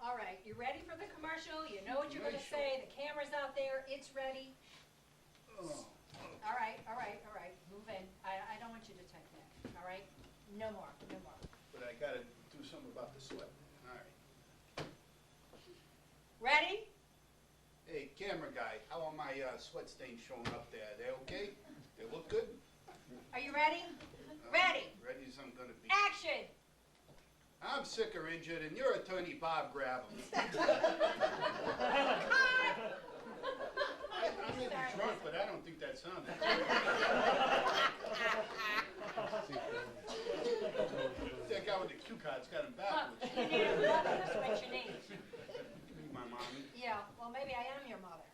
All right, you ready for the commercial? You know what you're gonna Commercial. say. The camera's out there. It's ready. Oh. All right. Move in. I don't want you to type that. All right? No more. But I got to do something about the sweat. All right. Ready? Hey, camera guy, how are my sweat stains showing up there? Are they okay? They look good? Are you ready? Ready. Ready as I'm gonna be. Action. I'm sick or injured, and your attorney Bob Grabham. I may be drunk, but I don't think that sounded. That guy with the cue cards got him Look, backwards. you need a mother to switch your name. My mommy. Yeah, well, maybe I am your mother.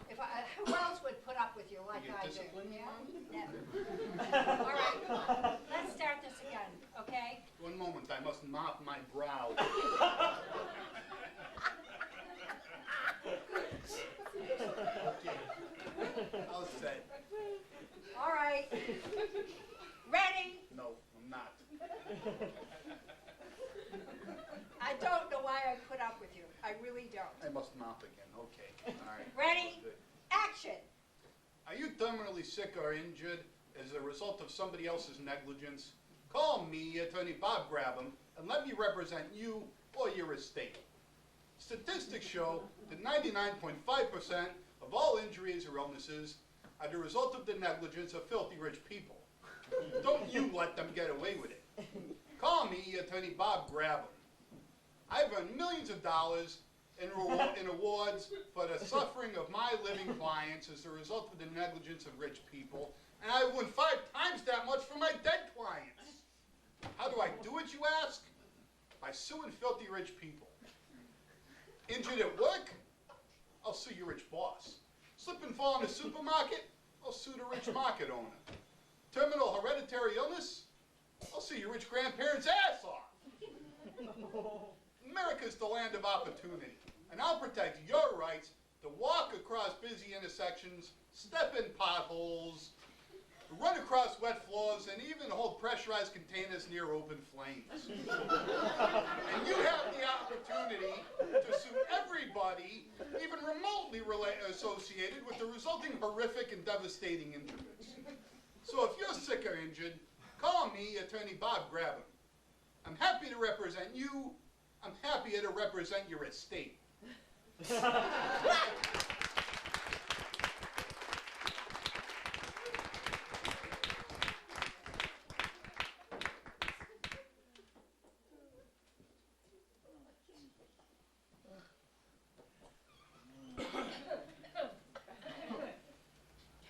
If who else would put up with you like You I do? discipline me, Yeah? Mommy? Never. All right, let's start this again, okay? One moment, I must mop my brow. Okay. I'll say. All right. Ready? No, I'm not. I don't know why I put up with you. I really don't. I must mop again. Okay. All right. Ready? Good. Action. Are you terminally sick or injured as a result of somebody else's negligence? Call me, Attorney Bob Grabham, and let me represent you or your estate. Statistics show that 99.5% of all injuries or illnesses are the result of the negligence of filthy rich people. Don't you let them get away with it. Call me Attorney Bob Grabham. I've earned millions of dollars in awards for the suffering of my living clients as a result of the negligence of rich people, and I've won 5 times that much for my dead clients. How do I do it, you ask? By suing filthy rich people. Injured at work? I'll sue your rich boss. Slip and fall in the supermarket? I'll sue the rich market owner. Terminal hereditary illness? I'll sue your rich grandparents' ass off. America's the land of opportunity, and I'll protect your rights to walk across busy intersections, step in potholes, run across wet floors, and even hold pressurized containers near open flames. And you have the opportunity to sue everybody, even remotely associated with the resulting horrific and devastating injuries. So if you're sick or injured, call me Attorney Bob Grabham. I'm happy to represent you. I'm happier to represent your estate.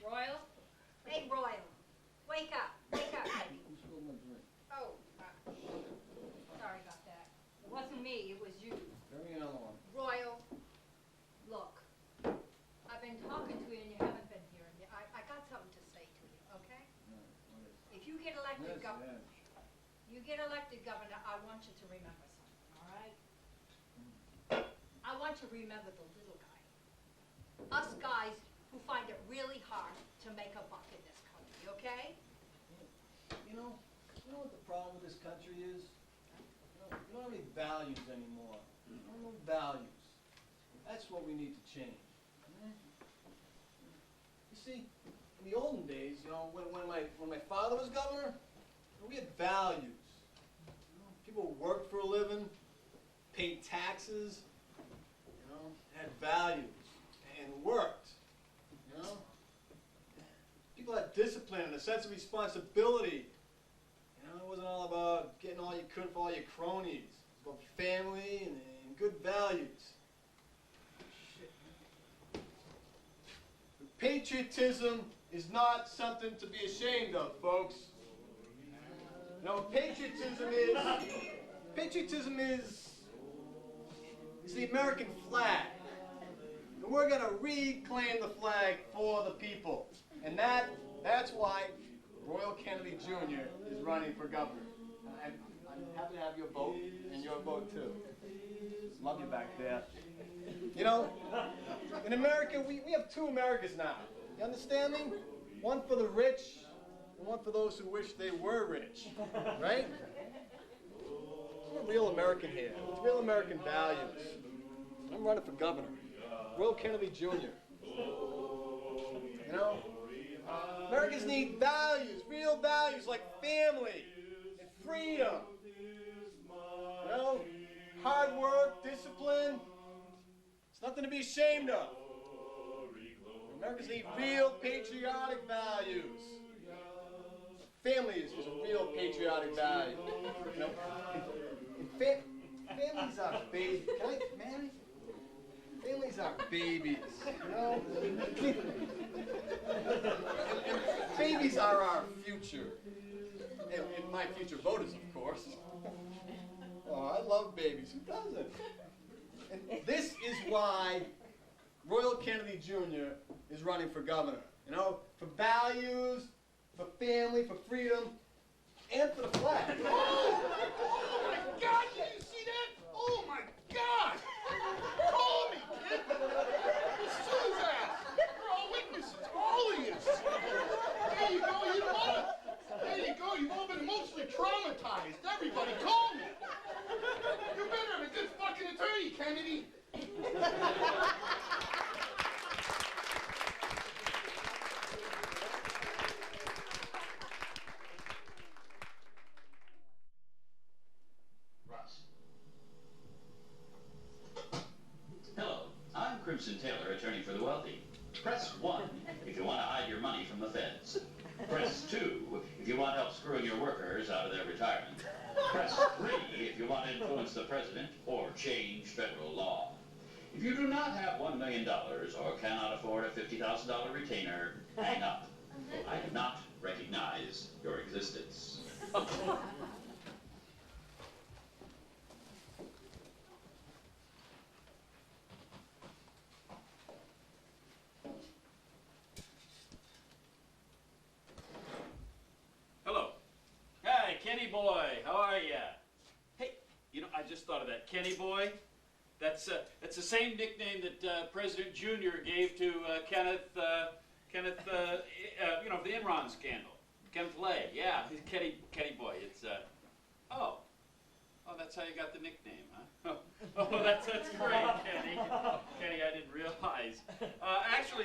Royal? Hey, Royal. Wake up. Wake up, baby. Oh, sorry about that. It wasn't me, it was you. Bring me another one. Royal, look. I've been talking to you and you haven't been hearing me. I got something to say to you, okay? If you get elected governor, I want you to remember something, all right? I want you to remember the little guy. Us guys who find it really hard to make a buck in this country, okay? You know what the problem with this country is? We don't have any values anymore. We don't have no values. That's what we need to change. You see, in the olden days, when my father was governor, we had values. People worked for a living, paid taxes, had values, and worked. People had discipline and a sense of responsibility. It wasn't all about getting all you could for all your cronies. It was about family and good values. Patriotism is not something to be ashamed of, folks. Patriotism is the American flag. And we're going to reclaim the flag for the people. And that's why Royal Kennedy Jr. is running for governor. I'm happy to have your vote, and your vote too. Love you back there. In America, we have 2 Americas now. You understand me? One for the rich, and one for those who wish they were rich. Right? I'm a real American here, with real American values. I'm running for governor. Royal Kennedy Jr. Americans need values, real values like family and freedom. Hard work, discipline. It's nothing to be ashamed of. Americans need real patriotic values. Family is a real patriotic value. Families are babies. Families are babies. And babies are our future. And my future voters, of course. Oh, I love babies. Who doesn't? And this is why Royal Kennedy Jr. is running for governor. For values, for family, for freedom, and for the flag. Oh my God! Did you see that? Oh my God! Call me, kid! Sue his ass! We're all witnesses, all of you! There you go, you know what? There you go, you've all been emotionally traumatized. Everybody, call me! You better have a good fucking attorney, Kennedy! Russ, Crimson Taylor, attorney for the wealthy. Press 1 if you want to hide your money from the feds. Press 2 if you want help screwing your workers out of their retirement. Press 3 if you want to influence the president or change federal law. If you do not have $1 million or cannot afford a $50,000 retainer, hang up. I do not recognize your existence. Hello. Hi, Kenny boy. How are ya? Hey, you know, I just thought of that. Kenny boy? That's the same nickname that President Jr. gave to Kenneth, you know, the Enron scandal. Kenneth Lay, yeah, Kenny boy. It's oh, that's how you got the nickname, huh? Oh, that's great, Kenny. Kenny, I didn't realize. Actually,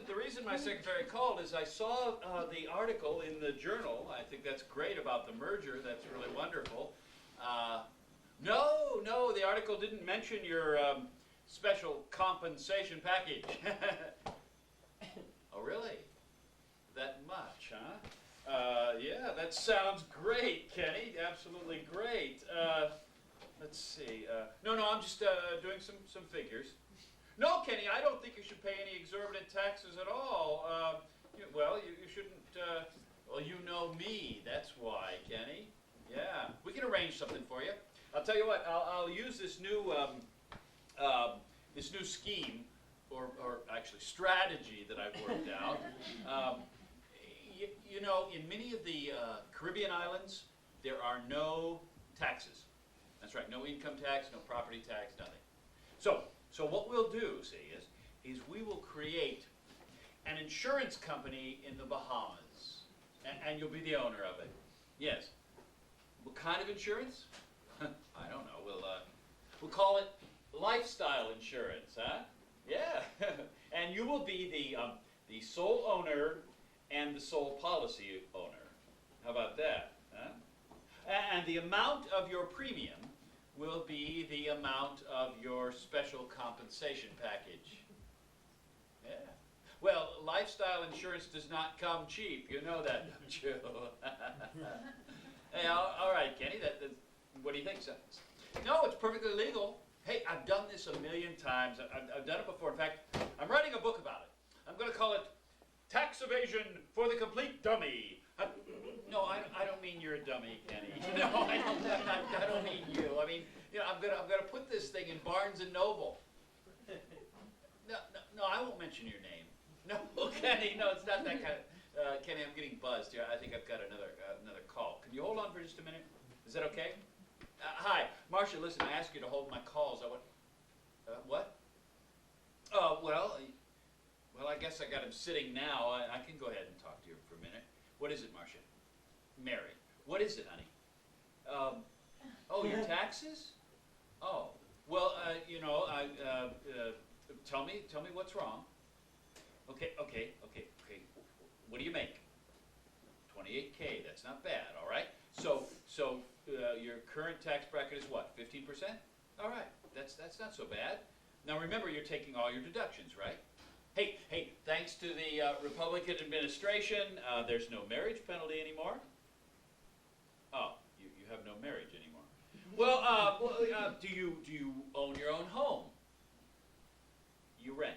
the reason my secretary called is I saw the article in the Journal. I think that's great about the merger. That's really wonderful. No, the article didn't mention your special compensation package. Oh, really? That much, huh? Yeah, that sounds great, Kenny. Absolutely great. Let's see. No, I'm just doing some figures. No, Kenny, I don't think you should pay any exorbitant taxes at all. You shouldn't. Well, you know me. That's why, Kenny. Yeah, we can arrange something for you. I'll tell you what. I'll use this new scheme, or actually strategy that I've worked out. You know, in many of the Caribbean islands, there are no taxes. That's right, no income tax, no property tax, nothing. So what we'll do, see, is we will create an insurance company in the Bahamas, and you'll be the owner of it. Yes. What kind of insurance? I don't know. We'll call it lifestyle insurance, huh? Yeah. And you will be the sole owner and the sole policy owner. How about that? Huh? And the amount of your premium will be the amount of your special compensation package. Yeah. Well, lifestyle insurance does not come cheap. You know that, don't you? Hey, all right, Kenny. What do you think, son? No, it's perfectly legal. Hey, I've done this a million times. I've done it before. In fact, I'm writing a book about it. I'm going to call it Tax Evasion for the Complete Dummy. No, I don't mean you're a dummy, Kenny. No, I don't mean you. I mean, you know, I'm gonna put this thing in Barnes and Noble. No, I won't mention your name. No, Kenny. No, it's not that kind of. Kenny, I'm getting buzzed here. I think I've got another call. Can you hold on for just a minute? Is that okay? Hi, Marcia. Listen, I asked you to hold my calls. What? Oh, well, I guess I got him sitting now. I can go ahead and talk to you for a minute. What is it, Marcia? Mary. What is it, honey? Oh, your taxes? Oh, well, you know, tell me what's wrong. Okay. What do you make? 28K. That's not bad. All right. So your current tax bracket is what? 15%? All right. That's not so bad. Now remember, you're taking all your deductions, right? Hey, thanks to the Republican administration, there's no marriage penalty anymore. Oh, you have no marriage anymore. Well, do you own your own home? You rent.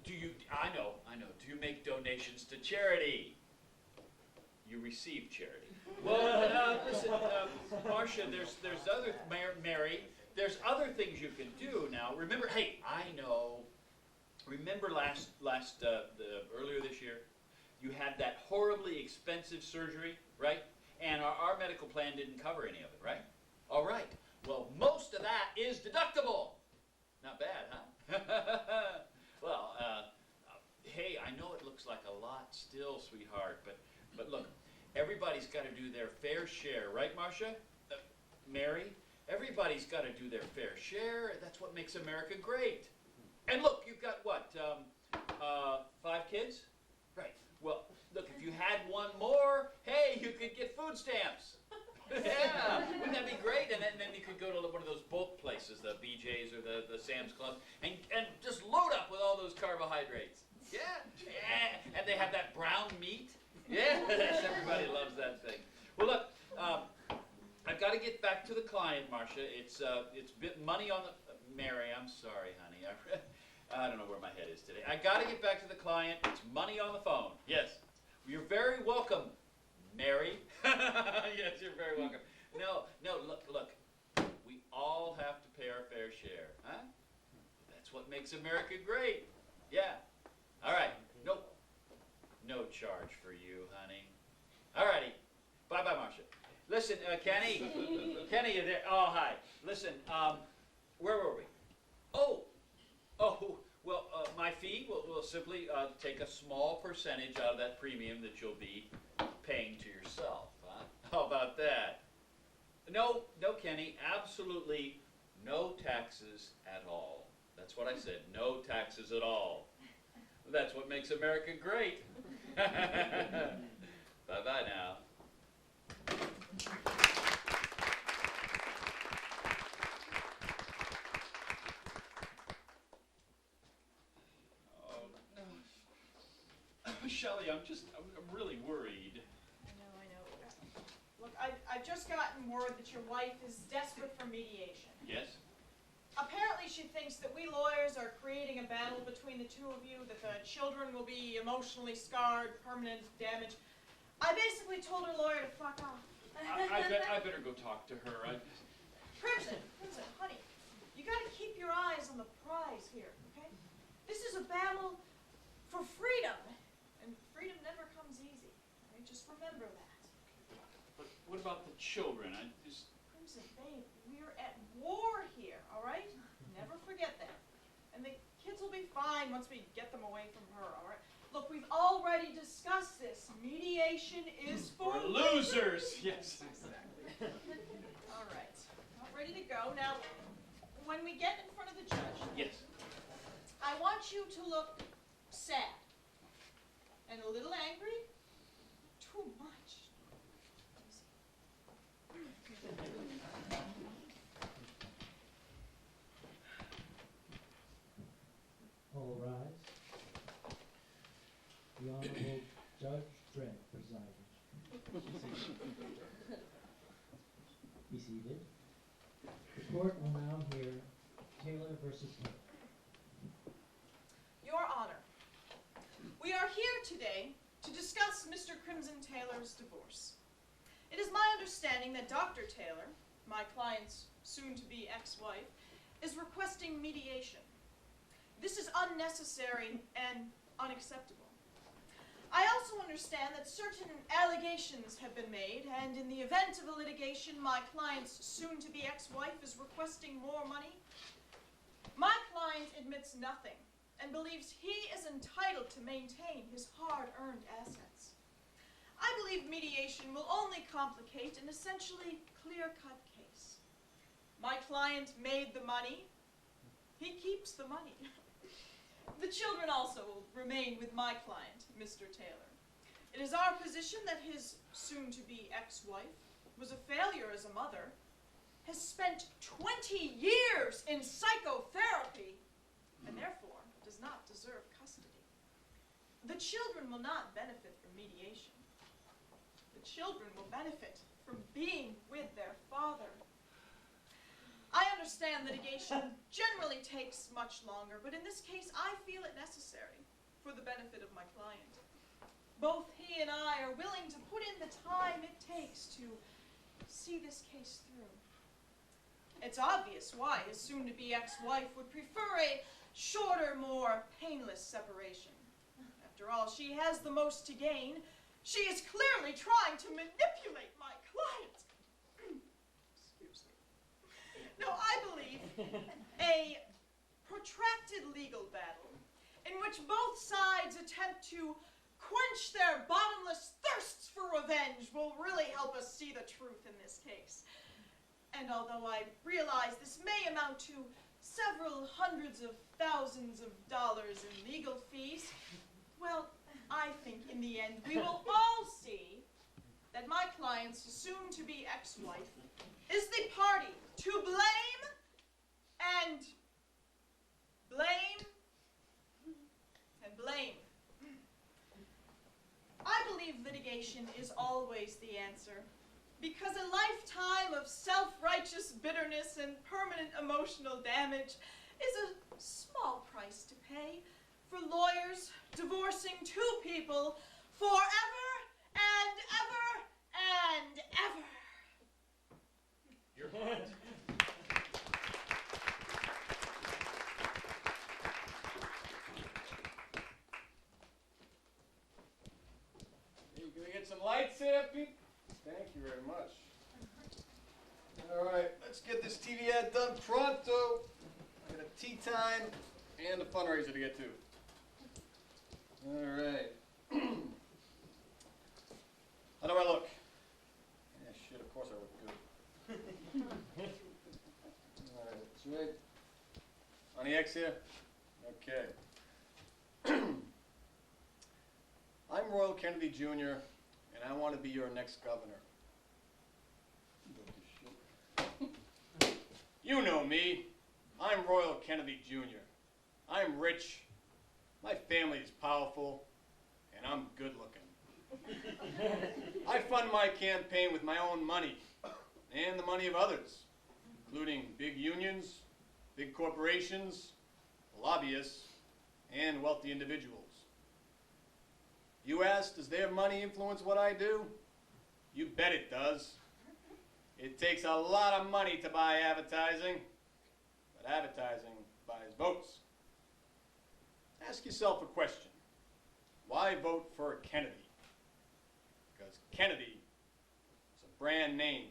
Do you? I know. Do you make donations to charity? You receive charity. Well, listen, Marcia. There's other Mary. There's other things you can do now. Remember, hey, I know. Remember earlier this year, you had that horribly expensive surgery, right? And our medical plan didn't cover any of it, right? All right. Well, most of that is deductible. Not bad, huh? Well, hey, I know it looks like a lot still, sweetheart, but look, everybody's got to do their fair share, right, Marcia? Mary? Everybody's got to do their fair share. That's what makes America great. And look, you've got what, 5 kids? Right. Well, look, if you had one more, hey, you could get food stamps. Yeah, wouldn't that be great? And then you could go to one of those bulk places, the BJ's or the Sam's Club, and just load up with all those carbohydrates. Yeah, and they have that brown meat. Yes, everybody loves that thing. Well, look, I've got to get back to the client, Marcia. It's money on the Mary. I'm sorry, honey. I don't know where my head is today. I got to get back to the client. It's money on the phone. Yes, you're very welcome, Mary. Yes, you're very welcome. No, look. We all have to pay our fair share, huh? That's what makes America great. Yeah. All right. No charge for you, honey. All righty. Bye-bye, Marcia. Listen, Kenny. Kenny, you there? Oh, hi. Listen, where were we? Oh, well, my fee will simply take a small percentage out of that premium that you'll be paying to yourself. Huh? How about that? No, Kenny, absolutely no taxes at all. That's what I said, no taxes at all. That's what makes America great. Bye-bye now. Oh, no. Shelley, I'm really worried. I know. Look, I've just gotten word that your wife is desperate for mediation. Yes? Apparently she thinks that we lawyers are creating a battle between the two of you, that the children will be emotionally scarred, permanent damage. I basically told her lawyer to fuck off. I better go talk to her. Crimson, honey, you gotta keep your eyes on the prize here, okay? This is a battle for freedom, and freedom never comes easy. All right? Just remember that. But what about the children? Crimson, babe, we're at war here, all right? Never forget that. And the kids will be fine once we get them away from her, all right? Look, we've already discussed this. Mediation is for losers. Yes, exactly. All right. Not ready to go. Now, when we get in front of the judge, Yes. I want you to look sad and a little angry. Too much. All rise. The Honorable Judge Dredd presiding. Be seated. The court will now hear Taylor versus Taylor. Your Honor, we are here today to discuss Mr. Crimson Taylor's divorce. It is my understanding that Dr. Taylor, my client's soon-to-be ex-wife, is requesting mediation. This is unnecessary and unacceptable. I also understand that certain allegations have been made, and in the event of a litigation, my client's soon-to-be ex-wife is requesting more money. My client admits nothing and believes he is entitled to maintain his hard-earned assets. I believe mediation will only complicate an essentially clear-cut case. My client made the money. He keeps the money. The children also will remain with my client, Mr. Taylor. It is our position that his soon-to-be ex-wife was a failure as a mother, has spent 20 years in psychotherapy, and therefore does not deserve custody. The children will not benefit from mediation. The children will benefit from being with their father. I understand litigation generally takes much longer, but in this case I feel it necessary for the benefit of my client. Both he and I are willing to put in the time it takes to see this case through. It's obvious why his soon-to-be ex-wife would prefer a shorter, more painless separation. After all, she has the most to gain. She is clearly trying to manipulate my client. Excuse me. No, I believe a protracted legal battle in which both sides attempt to quench their bottomless thirsts for revenge will really help us see the truth in this case. And although I realize this may amount to several hundreds of thousands of dollars in legal fees, well, I think in the end we will all see that my client's soon-to-be ex-wife is the party to blame and blame and blame. I believe litigation is always the answer, because a lifetime of self-righteous bitterness and permanent emotional damage is a small price to pay for lawyers divorcing two people forever and ever and ever. You're right. Hey, can we get some lights here, people? Thank you very much. All right, let's get this TV ad done pronto. I got a tea time and a fundraiser to get to. All right. How do I look? Yeah, shit, of course I look good. All right, that's right. On the X here? Okay. I'm Royal Kennedy Jr., and I want to be your next governor. You know me. I'm Royal Kennedy Jr. I'm rich, my family is powerful, and I'm good looking. I fund my campaign with my own money and the money of others, including big unions, big corporations, lobbyists, and wealthy individuals. You ask, does their money influence what I do? You bet it does. It takes a lot of money to buy advertising, but advertising buys votes. Ask yourself a question. Why vote for Kennedy? Because Kennedy is a brand name.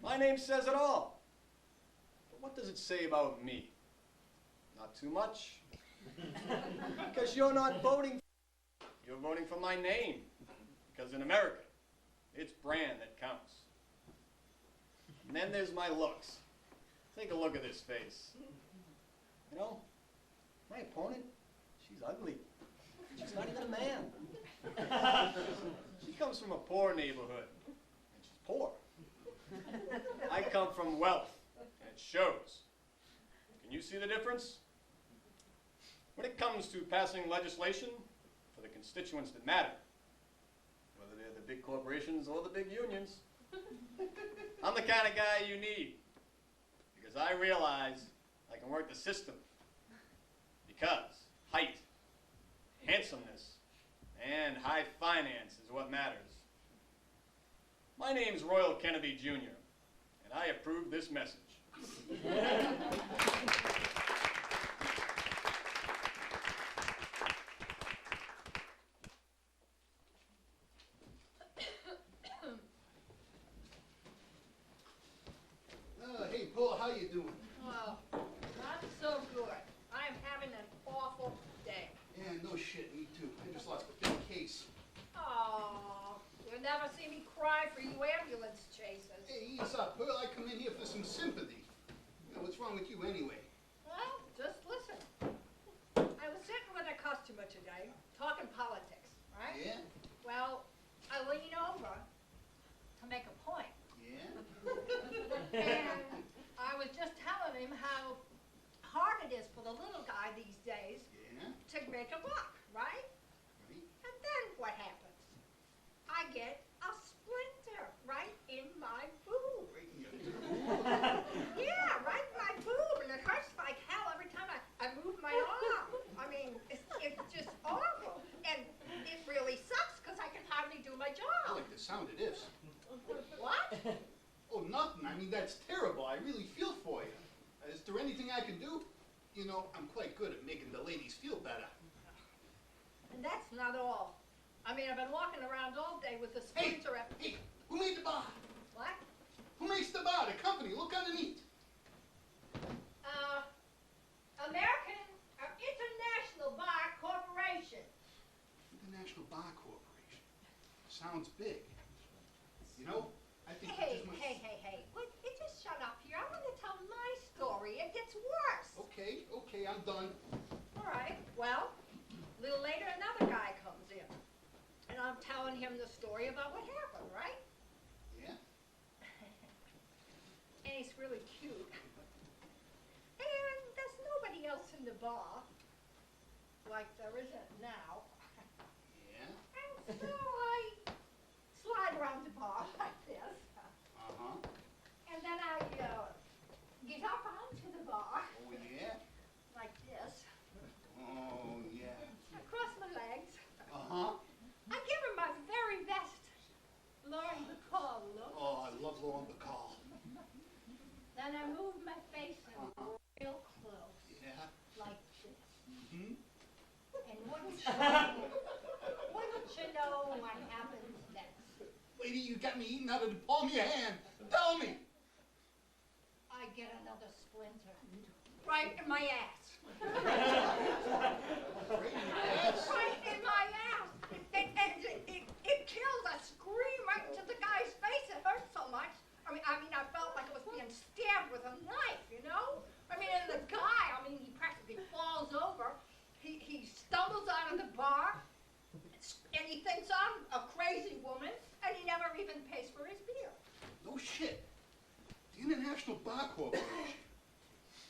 My name says it all. But what does it say about me? Not too much. Because you're not voting. You're voting for my name. Because in America, it's brand that counts. And then there's my looks. Take a look at this face. You know, my opponent, she's ugly. She's not even a man. She comes from a poor neighborhood, and she's poor. I come from wealth, and it shows. Can you see the difference? When it comes to passing legislation for the constituents that matter, whether they're the big corporations or the big unions, I'm the kind of guy you need, because I realize I can work the system, because height, handsomeness, and high finance is what matters. My name's Royal Kennedy Jr., and I approve this message. Hey, Paul, how you doing? Oh, not so good. I am having an awful day. Yeah, no shit, me too. I just lost a big case. Oh, you'll never see me cry for you ambulance chases. Hey, ease up, Pearl. I come in here for some sympathy. You know, what's wrong with you anyway? Well, just listen. I was sitting with a customer today, talking politics, right? Yeah? Well, I lean over to make a point. Yeah? And I was just telling him how hard it is for the little guy these days Yeah? to make a buck, right? Right? And then what happens? I get a splinter right in my boob. Right in your Yeah, right in my boob, and it hurts like hell every time I move my arm. I mean, it's just awful. And it really sucks because I can hardly do my I job. like the sound of this. What? Oh, nothing. I mean, that's terrible. I really feel for you. Is there anything I can do? You know, I'm quite good at making the ladies feel better. And that's not all. I mean, I've been walking around all day with a Hey, splinter at... hey, who made the bar? What? Who makes the bar? The company. Look underneath. American International Bar Corporation. International Bar Corporation. Sounds big. You know, I think Hey, just hey. Would you just shut up here? I want to tell my story. It gets worse. Okay, I'm done. All right. Well, a little later, another guy comes in. And I'm telling him the story about what happened. it's really cute. And there's nobody else in the bar, like there isn't now. Yeah? And so I slide around the bar like this. Uh-huh. And then I get up onto the bar Oh, yeah? like this. Oh, yeah. I cross my legs. Uh-huh. I give her my very best Lauren Bacall look. Oh, I love Lauren Bacall. Then I move my face in real close, Yeah? like this. Mm-hmm. And wouldn't you know what happens next? Lady, you got me eating out of the palm of your hand. Tell me. I get another splinter. Right in my ass. Right in your ass? Right in my ass. It killed a scream right into the guy's face. It hurt so much. I mean, I felt like I was being stabbed with a knife, you know? I mean, and the guy, he practically falls over. He stumbles out of the bar, and he thinks I'm a crazy woman, and he never even pays for his beer. No shit. The International Bar Corporation.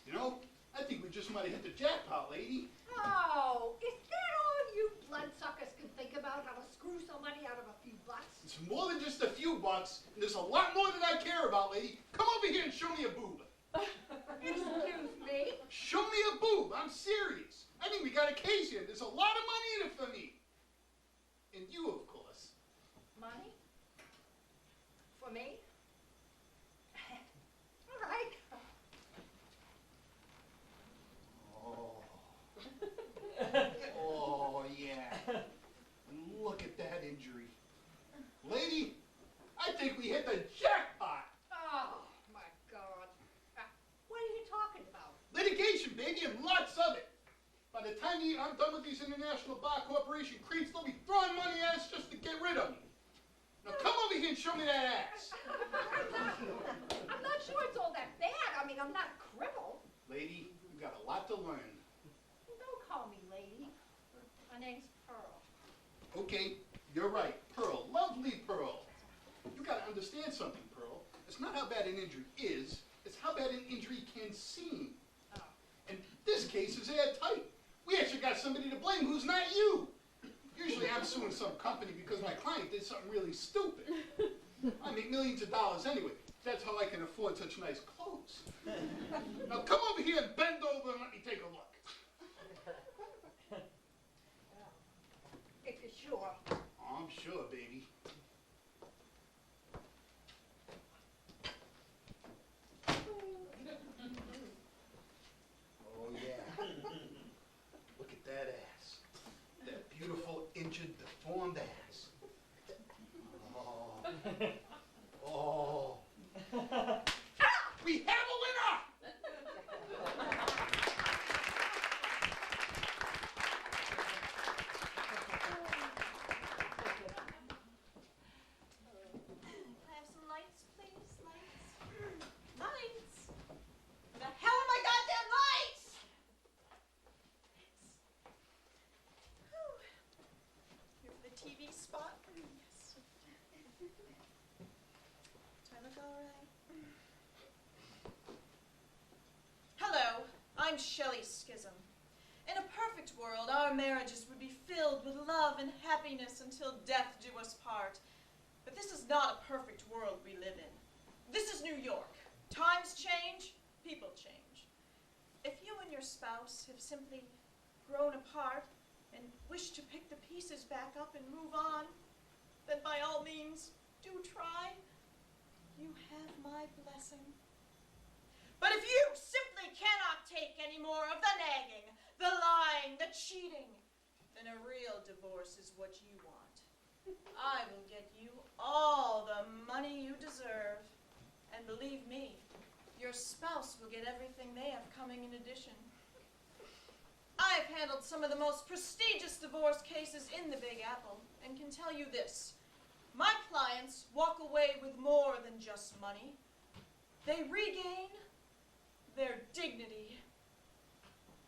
You know, I think we just might have hit the jackpot, lady. Oh, is that all you bloodsuckers can think about, how to screw somebody out of a few bucks? It's more than just a few bucks, and there's a lot more that I care about, lady. Come over here and show me a boob. Excuse me? Show me a boob. I'm serious. I think we got a case here. There's a lot of money in it for me. And you, of course. Money? For me? All right. Oh, yeah. Look at that injury. Lady, I think we hit the jackpot. Oh, my God. What are you talking about? Litigation, baby, and lots of it. By the time I'm done with these International Bar Corporation creeps, they'll be throwing money at us just to get rid of me. Now come over here and show me that ass. I'm not sure it's all that bad. I'm not a cripple. Lady, you got a lot to learn. Don't call me lady. My name's Pearl. Okay, you're right. Pearl, lovely Pearl. You gotta understand something, Pearl. It's not how bad an injury is, it's how bad an injury can seem. Oh. And this case is airtight. We actually got somebody to blame who's not you. Usually I'm suing some company because my client did something really stupid. I make millions of dollars anyway. That's how I can afford such nice clothes. Now come over here and bend over and let me take a look. If you're sure. Oh, I'm sure, baby. Oh, yeah. Look at that ass. That beautiful, injured, deformed ass. Oh. Oh. We have a winner! Can I have some lights, please? Lights? Lights? Where the hell are my goddamn lights? Whew. Here for the TV spot? Yes. Do I look all right? Hello, I'm Shelley Schism. In a perfect world, our marriages would be filled with love and happiness until death do us part. But this is not a perfect world we live in. This is New York. Times change, people change. If you and your spouse have simply grown apart and wish to pick the pieces back up and move on, then by all means, do try. You have my blessing. But if you simply cannot take any more of the nagging, the lying, the cheating, then a real divorce is what you want. I will get you all the money you deserve. And believe me, your spouse will get everything they have coming in addition. I've handled some of the most prestigious divorce cases in the Big Apple and can tell you this. My clients walk away with more than just money. They regain their dignity.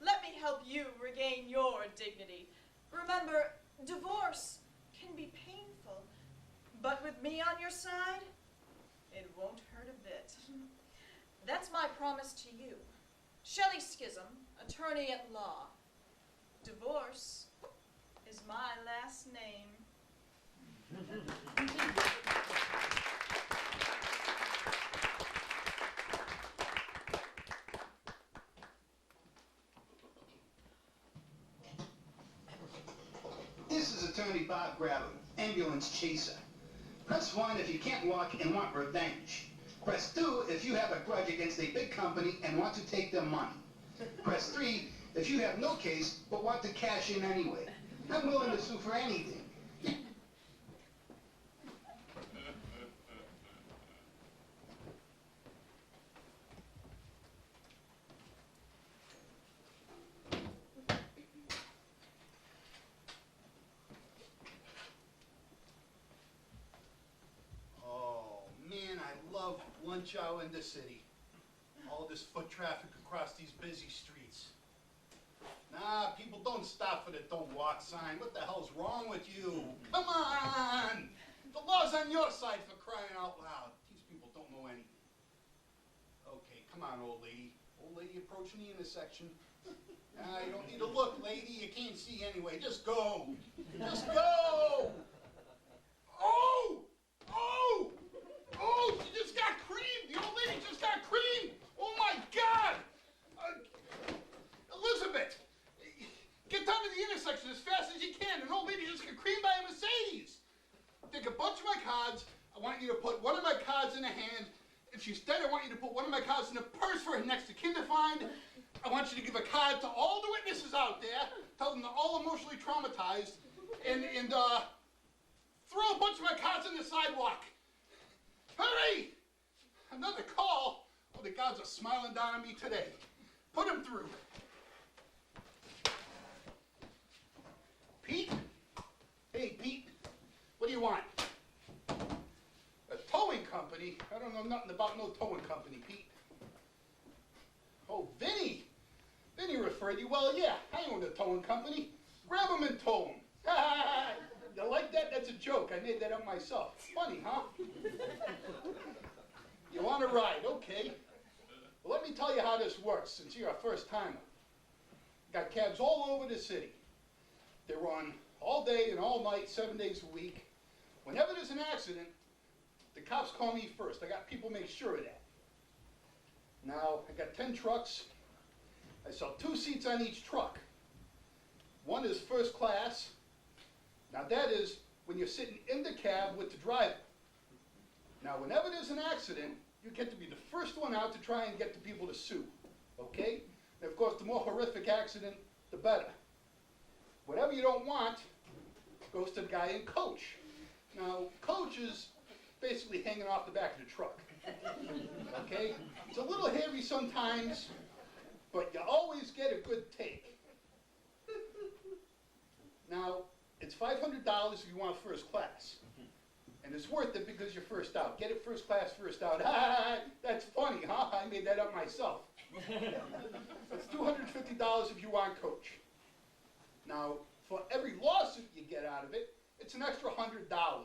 Let me help you regain your dignity. Remember, divorce can be painful, but with me on your side, it won't hurt a bit. That's my promise to you. Shelley Schism, attorney at law. Divorce is my last name. This is Attorney Bob Grabber, ambulance chaser. Press 1 if you can't walk and want revenge. Press 2 if you have a grudge against a big company and want to take their money. Press 3 if you have no case but want to cash in anyway. I'm willing to sue for anything. Oh, man, I love lunch hour in the city. All this foot traffic across these busy streets. Nah, people don't stop for the don't walk sign. What the hell's wrong with you? Come on! The law's on your side, for crying out loud. These people don't know anything. Okay, come on, old lady. Old lady approaching the intersection. You don't need to look, lady. You can't see anyway. Just go. Just go! Oh! Oh! Oh, she just got creamed. The old lady just got creamed. Oh, my God! Elizabeth, get down to the intersection as fast as you can. An old lady just got creamed by a Mercedes. Take a bunch of my cards. I want you to put one of my cards in a hand. If she's dead, I want you to put one of my cards in a purse for her next to kin to find. I want you to give a card to all the witnesses out there. Tell them they're all emotionally traumatized. And throw a bunch of my cards on the sidewalk. Hurry! Another call. Oh, the gods are smiling down on me today. Put him through. Pete? Hey, Pete. What do you want? A towing company? I don't know nothing about no towing company, Pete. Oh, Vinny. Vinny referred you. Well, yeah, I own a towing company. Grab him and tow him. You like that? That's a joke. I made that up myself. Funny, huh? You want a ride? Okay. Well, let me tell you how this works, since you're a first-timer. Got cabs all over the city. They run all day and all night, 7 days a week. Whenever there's an accident, the cops call me first. I got people make sure of that. Now, I got 10 trucks. I sell 2 seats on each truck. One is first class. Now, that is when you're sitting in the cab with the driver. Now, whenever there's an accident, you get to be the first one out to try and get the people to sue, okay? And of course, the more horrific accident, the better. Whatever you don't want goes to the guy in coach. Now, coach is basically hanging off the back of the truck, okay? It's a little hairy sometimes, but you always get a good take. Now, it's $500 if you want first class. And it's worth it because you're first out. Get it first class, first out. That's funny, huh? I made that up myself. It's $250 if you want coach. Now, for every lawsuit you get out of it, it's an extra $100. I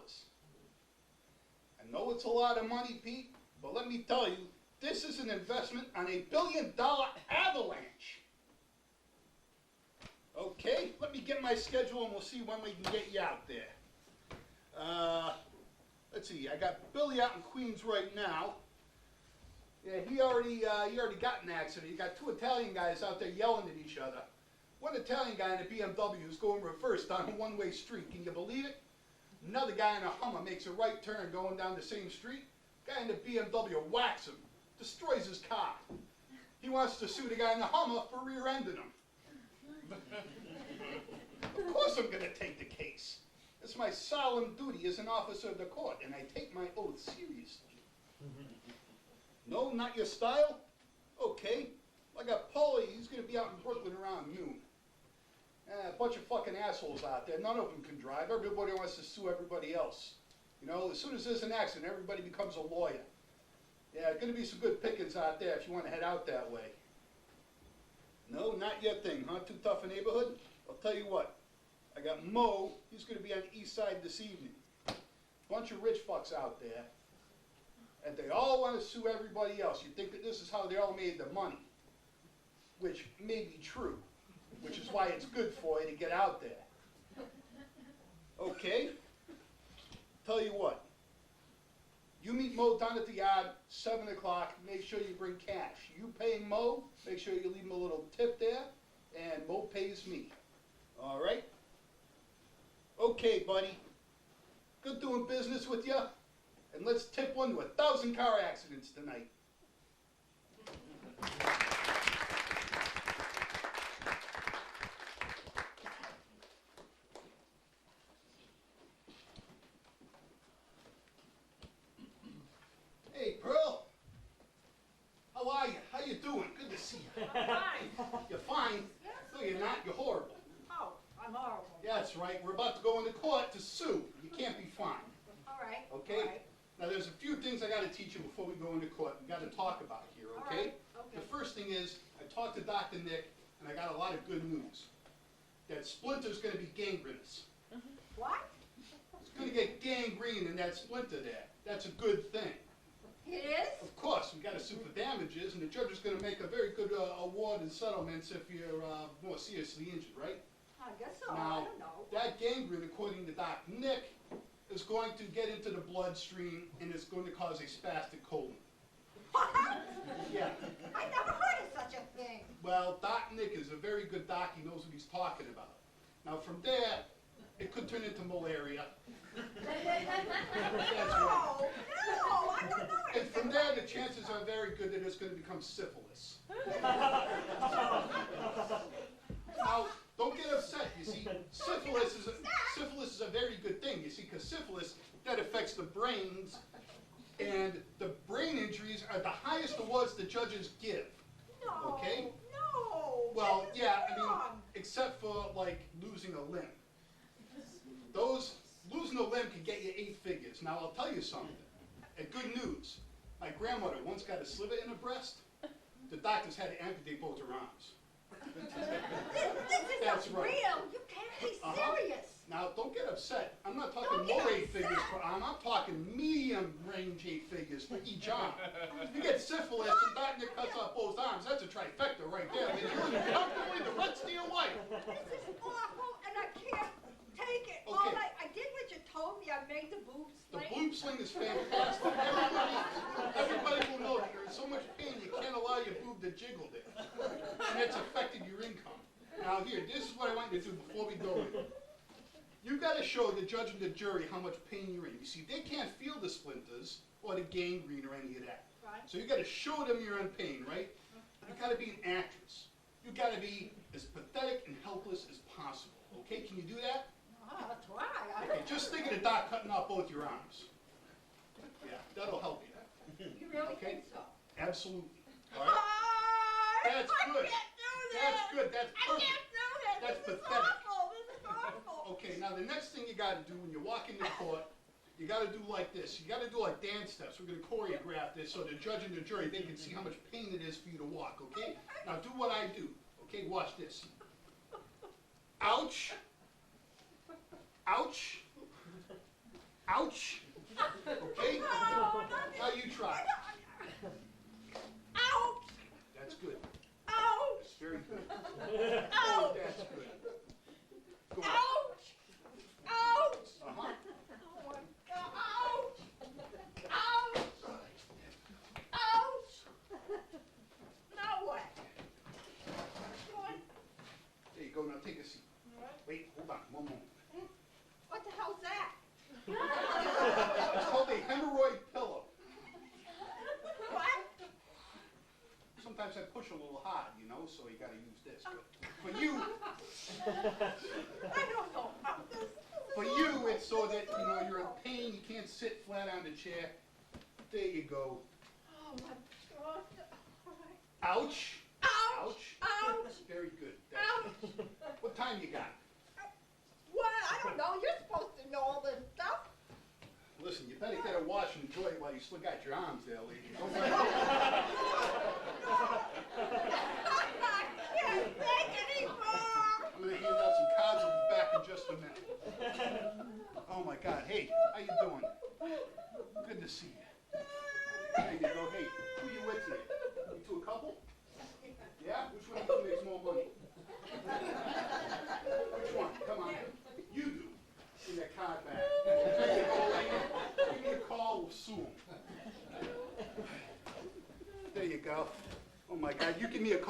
know it's a lot of money, Pete, but let me tell you, this is an investment on $1 billion avalanche. Okay, let me get my schedule and we'll see when we can get you out there. Let's see, I got Billy out in Queens right now. Yeah, he already got in an accident. He got 2 Italian guys out there yelling at each other. One Italian guy in a BMW is going reverse down a one-way street. Can you believe it? Another guy in a Hummer makes a right turn going down the same street. Guy in the BMW whacks him, destroys his car. He wants to sue the guy in the Hummer for rear-ending him. Of course I'm going to take the case. It's my solemn duty as an officer of the court, and I take my oath seriously. No, not your style? Okay. I got Paulie, he's going to be out in Brooklyn around noon. A bunch of fucking assholes out there. None of them can drive. Everybody wants to sue everybody else. You know, as soon as there's an accident, everybody becomes a lawyer. Yeah, going to be some good pickings out there if you want to head out that way. No, not your thing, huh? Too tough a neighborhood? I'll tell you what. I got Mo. He's going to be on the east side this evening. Bunch of rich fucks out there. And they all want to sue everybody else. You think that this is how they all made their money, which may be true, which is why it's good for you to get out there. Okay? Tell you what. You meet Mo down at the yard, 7 o'clock, make sure you bring cash. You paying Mo, make sure you leave him a little tip there, and Mo pays me. All right? Okay, buddy. Good doing business with you. And let's tip one to 1,000 car accidents tonight. Hey, Pearl. How are you? How you doing? Good to see you. I'm fine. You're fine? Yes. No, you're not. You're horrible. Oh, I'm horrible. Yeah, that's right. We're about to go into court to sue. You can't be fine. All right. Okay? All right. Now, there's a few things I got to teach you before we go into court. We got to talk about here, All okay? right. Okay. The first thing is, I talked to Dr. Nick, and I got a lot of good news. That splinter's going to be gangrenous. What? It's going to get gangrene in that splinter there. That's a good thing. It is? Of course, we got to sue for damages, and the judge is going to make a very good award in settlements if you're more seriously injured, right? I guess so. I Now, don't know. that gangrene, according to Dr. Nick, is going to get into the bloodstream, and it's going to cause a spastic colon. What? Yeah. I never heard of such a thing. Well, Doc Nick is a very good doc. He knows what he's talking about. Now, from there, it could turn into malaria. That's right. No, I don't know And anything from there, about the chances are very good that it's going to become syphilis. Now, don't get upset. You see, syphilis is a very good thing. You see, because syphilis, that affects the brains, and the brain injuries are the highest awards the judges give. No. Okay? No. Well, this is yeah, I mean, wrong. except for, like, losing a limb. Losing a limb can get you 8 figures. Now, I'll tell you something. And good news. My grandmother once got a sliver in her breast. The doctors had to amputate both her arms. This That's isn't right. real. You can't be serious. Now, don't get upset. I'm not talking Don't get low 8 upset. figures per arm. I'm talking medium range 8 figures for each arm. If you get syphilis and doctor cuts off both arms, that's a trifecta right there. And you live comfortably the rest of your life. This is awful, and I can't take it. Okay. All right, I did what you told me. I made the boob The sling. boob sling is fantastic. Everybody will know that you're in so much pain you can't allow your boob to jiggle there. And it's affected your income. Now here, this is what I want you to do before we go in. You've got to show the judge and the jury how much pain you're in. You see, they can't feel the splinters or the gangrene or any of that. Right. So you've got to show them you're in pain, right? You've got to be an actress. You've got to be as pathetic and helpless as possible. Okay, can you do that? I'll try. I Okay, don't just think of the doc cutting off both your arms. Yeah, that'll help you. You really Okay. think so? Absolutely. All right? That's I good. can't do this. That's good. That's I perfect. can't do this. That's This is pathetic. awful. This is awful. Okay, now the next thing you got to do when you walk into court, you got to do like this. You got to do like dance steps. We're going to choreograph this so the judge and the jury, they can see how much pain it is for you to walk, okay? Now do what I do. Okay, watch this. Ouch. Ouch. Ouch. Okay? Now you try. Ouch. That's good. Ouch. That's very good. Ouch. That's good. Go on. Ouch. Ouch. Uh-huh. Oh my God. Ouch. Ouch. Ouch. Now what? What? There you go. Now take a seat. Wait, hold on. One moment. What the hell's that? It's called a hemorrhoid pillow. What? Sometimes I push a little hard, you know, so you got to use this. But for you, I don't know about this. for you, it's so that you know you're in pain. You can't sit flat on the chair. There you go. Oh my God. Ouch. Ouch. Ouch. Ouch. Very good. Ouch. What time you got? What? I don't know. You're supposed to know all this stuff. Listen, you better get a wash and enjoy it while you still got your arms there, lady. Don't I can't take anymore. I'm going to hand out some cards. I'll be back in just a minute. Oh, my God. Hey, how you doing? Good to see you.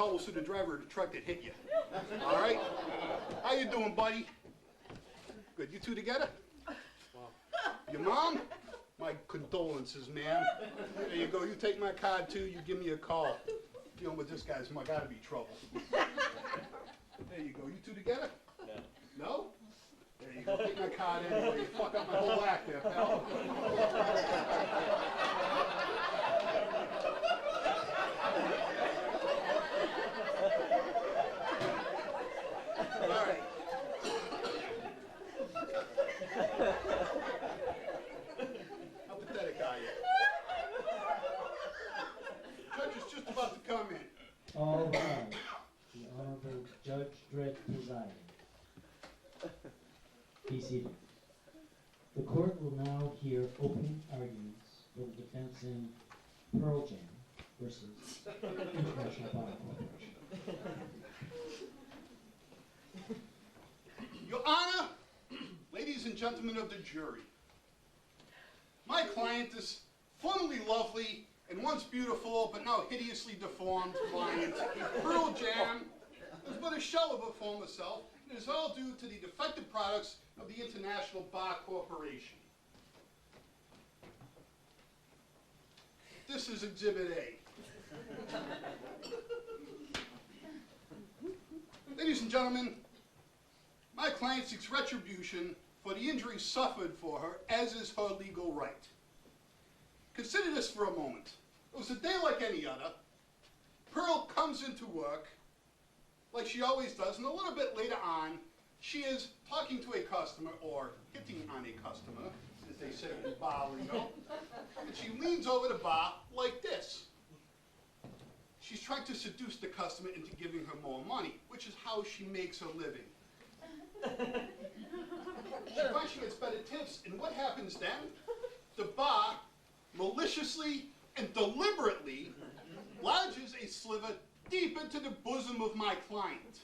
towels to the driver of the truck that hit you. All right? How you doing, buddy? Good. You two together? Your mom? My condolences, ma'am. There you go. You take my card, too. You give me a call. Dealing with this guy's gotta be trouble. There you go. You two together? No. No? There you go. Take my card anyway. You fuck up my whole act there, pal. All right. How pathetic are you? Judge is just about to come in. All rise. The Honorable Judge Dredd presiding. Be seated. The court will now hear opening arguments for the defense in Pearl Jam versus International Bar Corporation. Your Honor, ladies and gentlemen of the jury, my client is formerly lovely and once beautiful but now hideously deformed client, Pearl Jam, is but a shell of her former self. It is all due to the defective products of the International Bar Corporation. This is Exhibit A. Ladies and gentlemen, my client seeks retribution for the injuries suffered for her, as is her legal right. Consider this for a moment. It was a day like any other. Pearl comes into work, like she always does, and a little bit later on, she is talking to a customer, or hitting on a customer, as they say in bar lingo, and she leans over the bar like this. She's trying to seduce the customer into giving her more money, which is how she makes her living. She finds she gets better tips, and what happens then? The bar maliciously and deliberately lodges a sliver deep into the bosom of my client.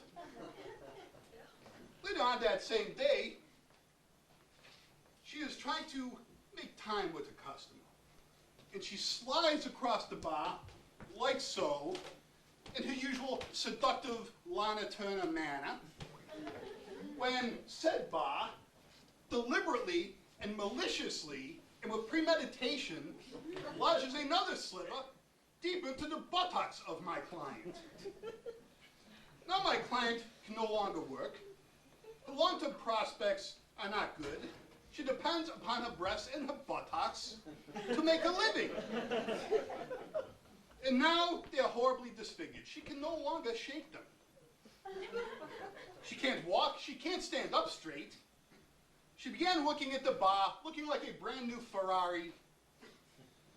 Later on that same day, she is trying to make time with the customer, and she slides across the bar, like so, in her usual seductive Lana Turner manner, when said bar, deliberately and maliciously and with premeditation, lodges another sliver deep into the buttocks of my client. Now my client can no longer work. Her long-term prospects are not good. She depends upon her breasts and her buttocks to make a living. And now they're horribly disfigured. She can no longer shake them. She can't walk. She can't stand up straight. She began looking at the bar, looking like a brand new Ferrari.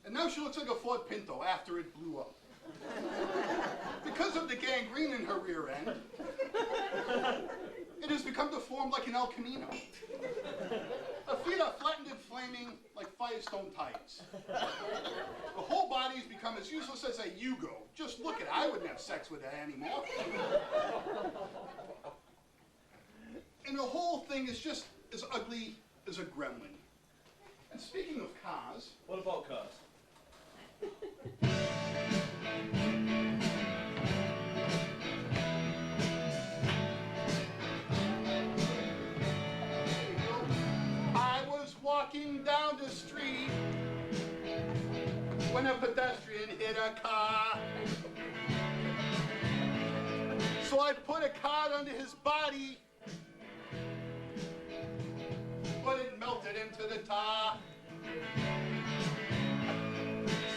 And now she looks like a Ford Pinto after it blew up. Because of the gangrene in her rear end, it has become deformed like an El Camino. Her feet are flattened and flaming like Firestone tires. The whole body has become as useless as a Yugo. Just look at it. I wouldn't have sex with her anymore. And the whole thing is just as ugly as a gremlin. And speaking of cars... What about cars? I was walking down the street when a pedestrian hit a car. So I put a card under his body, but it melted into the tar.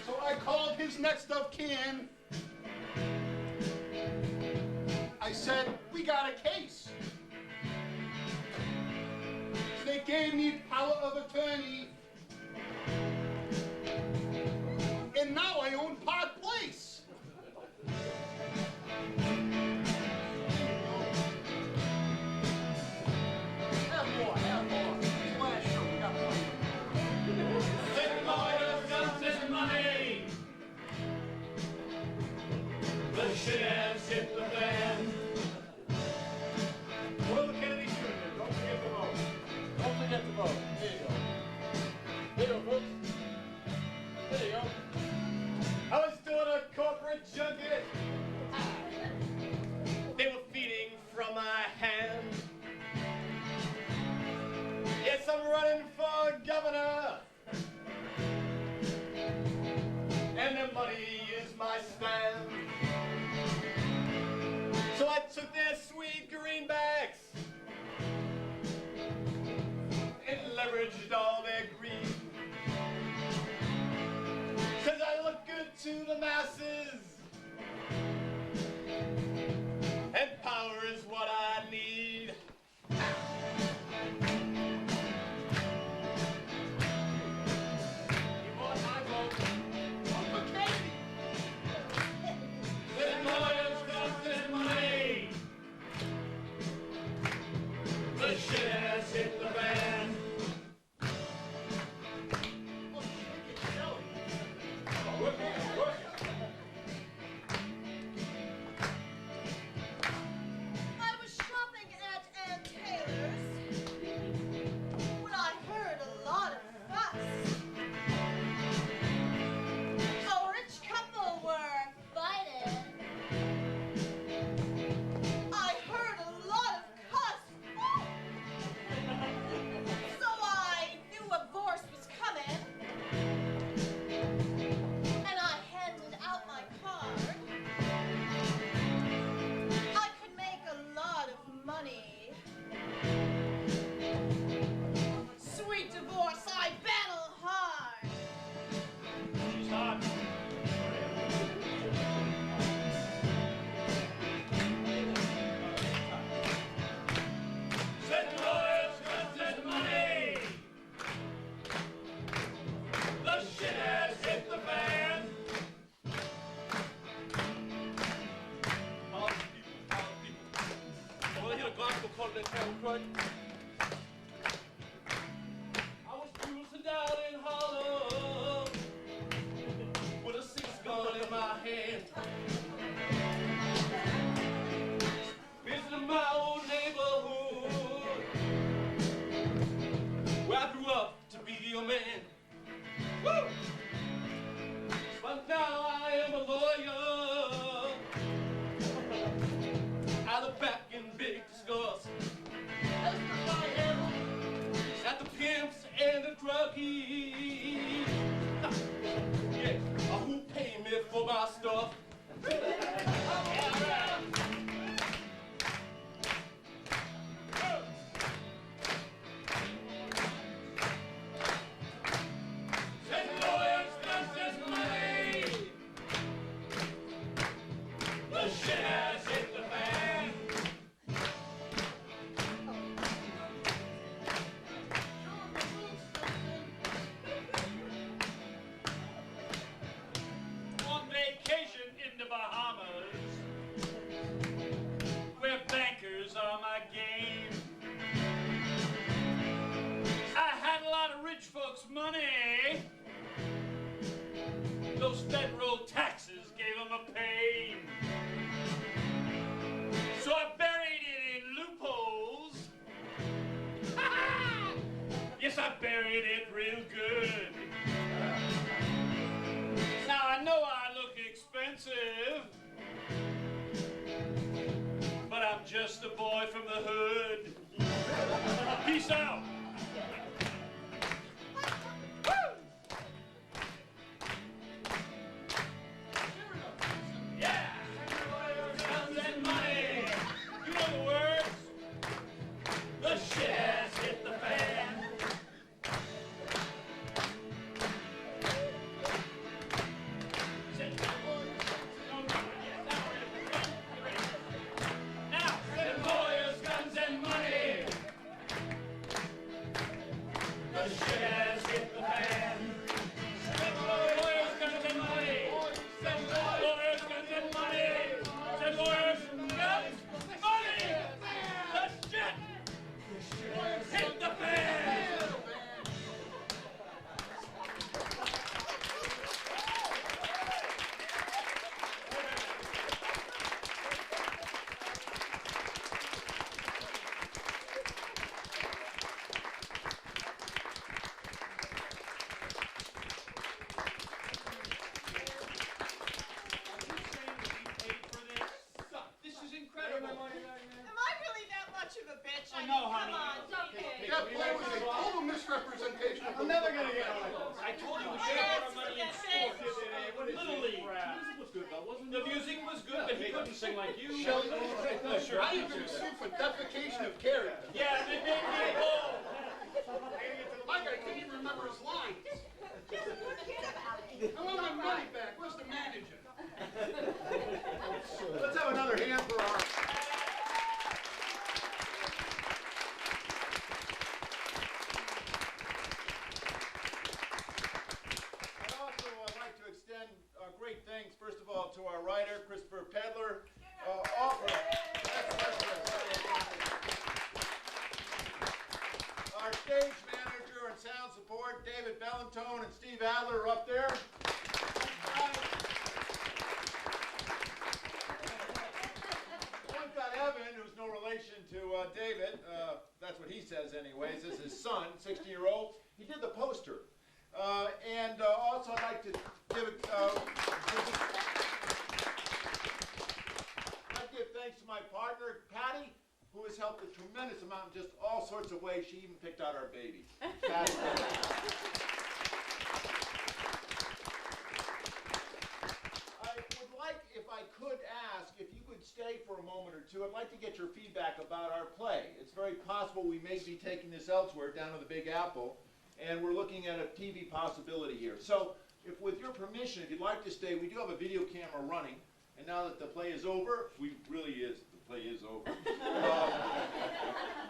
So I called his next of kin. I said, we got a case. They gave me power of attorney. And now I own Park Place. Have more. Last show, we got plenty. Liquor lawyers, guns, and money. The shit has hit the fan. Royal Kennedy Jr., don't forget the vote. Don't forget to vote. There you go. There you go, folks. There you go. I was doing a corporate junket. took their sweet greenbacks and leveraged all their greed. 'Cause I look good to the masses, and power is what I need. You want my vote? Vote for Katie. With lawyers, guns, and money, the shit has hit the fan. I was shopping at Ann Taylor's when I heard a lot of fuss. A rich couple were fighting. I heard a lot of cuss. So I knew a divorce was coming. And I handed out my card. I could make a lot of money. Sweet divorce, I battle hard. She's hot. Send lawyers, guns, and money. The shit has hit the fan. All people. I want to hear a gospel called that Harold Croyd. I was cruising down in Harlem with a 6-gun in my hand, visiting my old neighborhood where I grew up to be a man. Woo! But now I am a lawyer, out of back in big disgust. At the pimps and the druggies, yeah, who pay me for my stuff. Send lawyers, guns, and money. The shit has hit the fan. On vacation in the Bahamas, where bankers are my game. I had a lot of rich folks' money. Those federal taxes gave them a pain. So I buried it in loopholes. Yes, I buried it real good. Now I know I look expensive, but I'm just a boy from the hood. Peace out. Yeah. Guns and money. You know the words. The shit has hit the fan. Now, send lawyers, guns, and money. The shit has hit the fan. Send lawyers, guns, and money. Send lawyers, guns, and money. Send lawyers, guns, money. The shit hit the fan. This is incredible. Am I really that much of a bitch? I No, mean, honey. come on, okay. That play was a total misrepresentation of I'm never gonna get on it. I told you we should have put our money in sports. Little League. Music was good though, wasn't The it? music was good, but he couldn't sing like you. Shelley, sure. I even sued for defecation of character. Yeah, they made me whole. My guy can't even remember his lines. Just forget about it. I want my money back. Where's the manager? Let's have another hand for our... I'd also like to extend great thanks, first of all, to our writer, Christopher Pedler. Our stage manager and sound support, David Bellantone and Steve Adler, are up there. We've got Evan, who's no relation to David. That's what he says anyways. This is his son, 16-year-old. He did the poster. And also I'd like to give it... I'd give thanks to my partner, Patty, who has helped a tremendous amount in just all sorts of ways. She even picked out our baby. Patty. I would like, if I could ask, if you could stay for a moment or two, I'd like to get your feedback about our play. It's very possible we may be taking this elsewhere, down to the Big Apple, and we're looking at a TV possibility here. So, if with your permission, if you'd like to stay, we do have a video camera running, and now that the play is over, the play is over.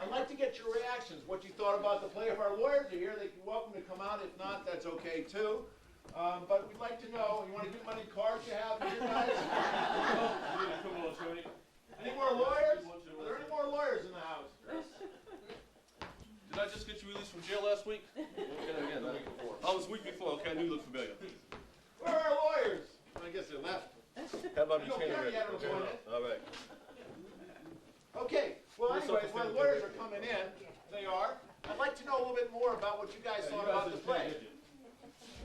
I'd like to get your reactions, what you thought about the play. If our lawyers are here, they're welcome to come out. If not, that's okay too. But we'd like to know, you want to give them any cards you have here, guys? Any more lawyers? Are there any more lawyers in the house? Did I just get you released from jail last week? Again, the week before. Oh, it was the week before. Okay, I knew you looked familiar. Where are our lawyers? I guess they left. How about You you don't change care it? yet, appointed. All right. Okay, well What's anyways, up, while the Mr. lawyers are coming in, they are, I'd like to know a little bit more about what you guys thought about the play.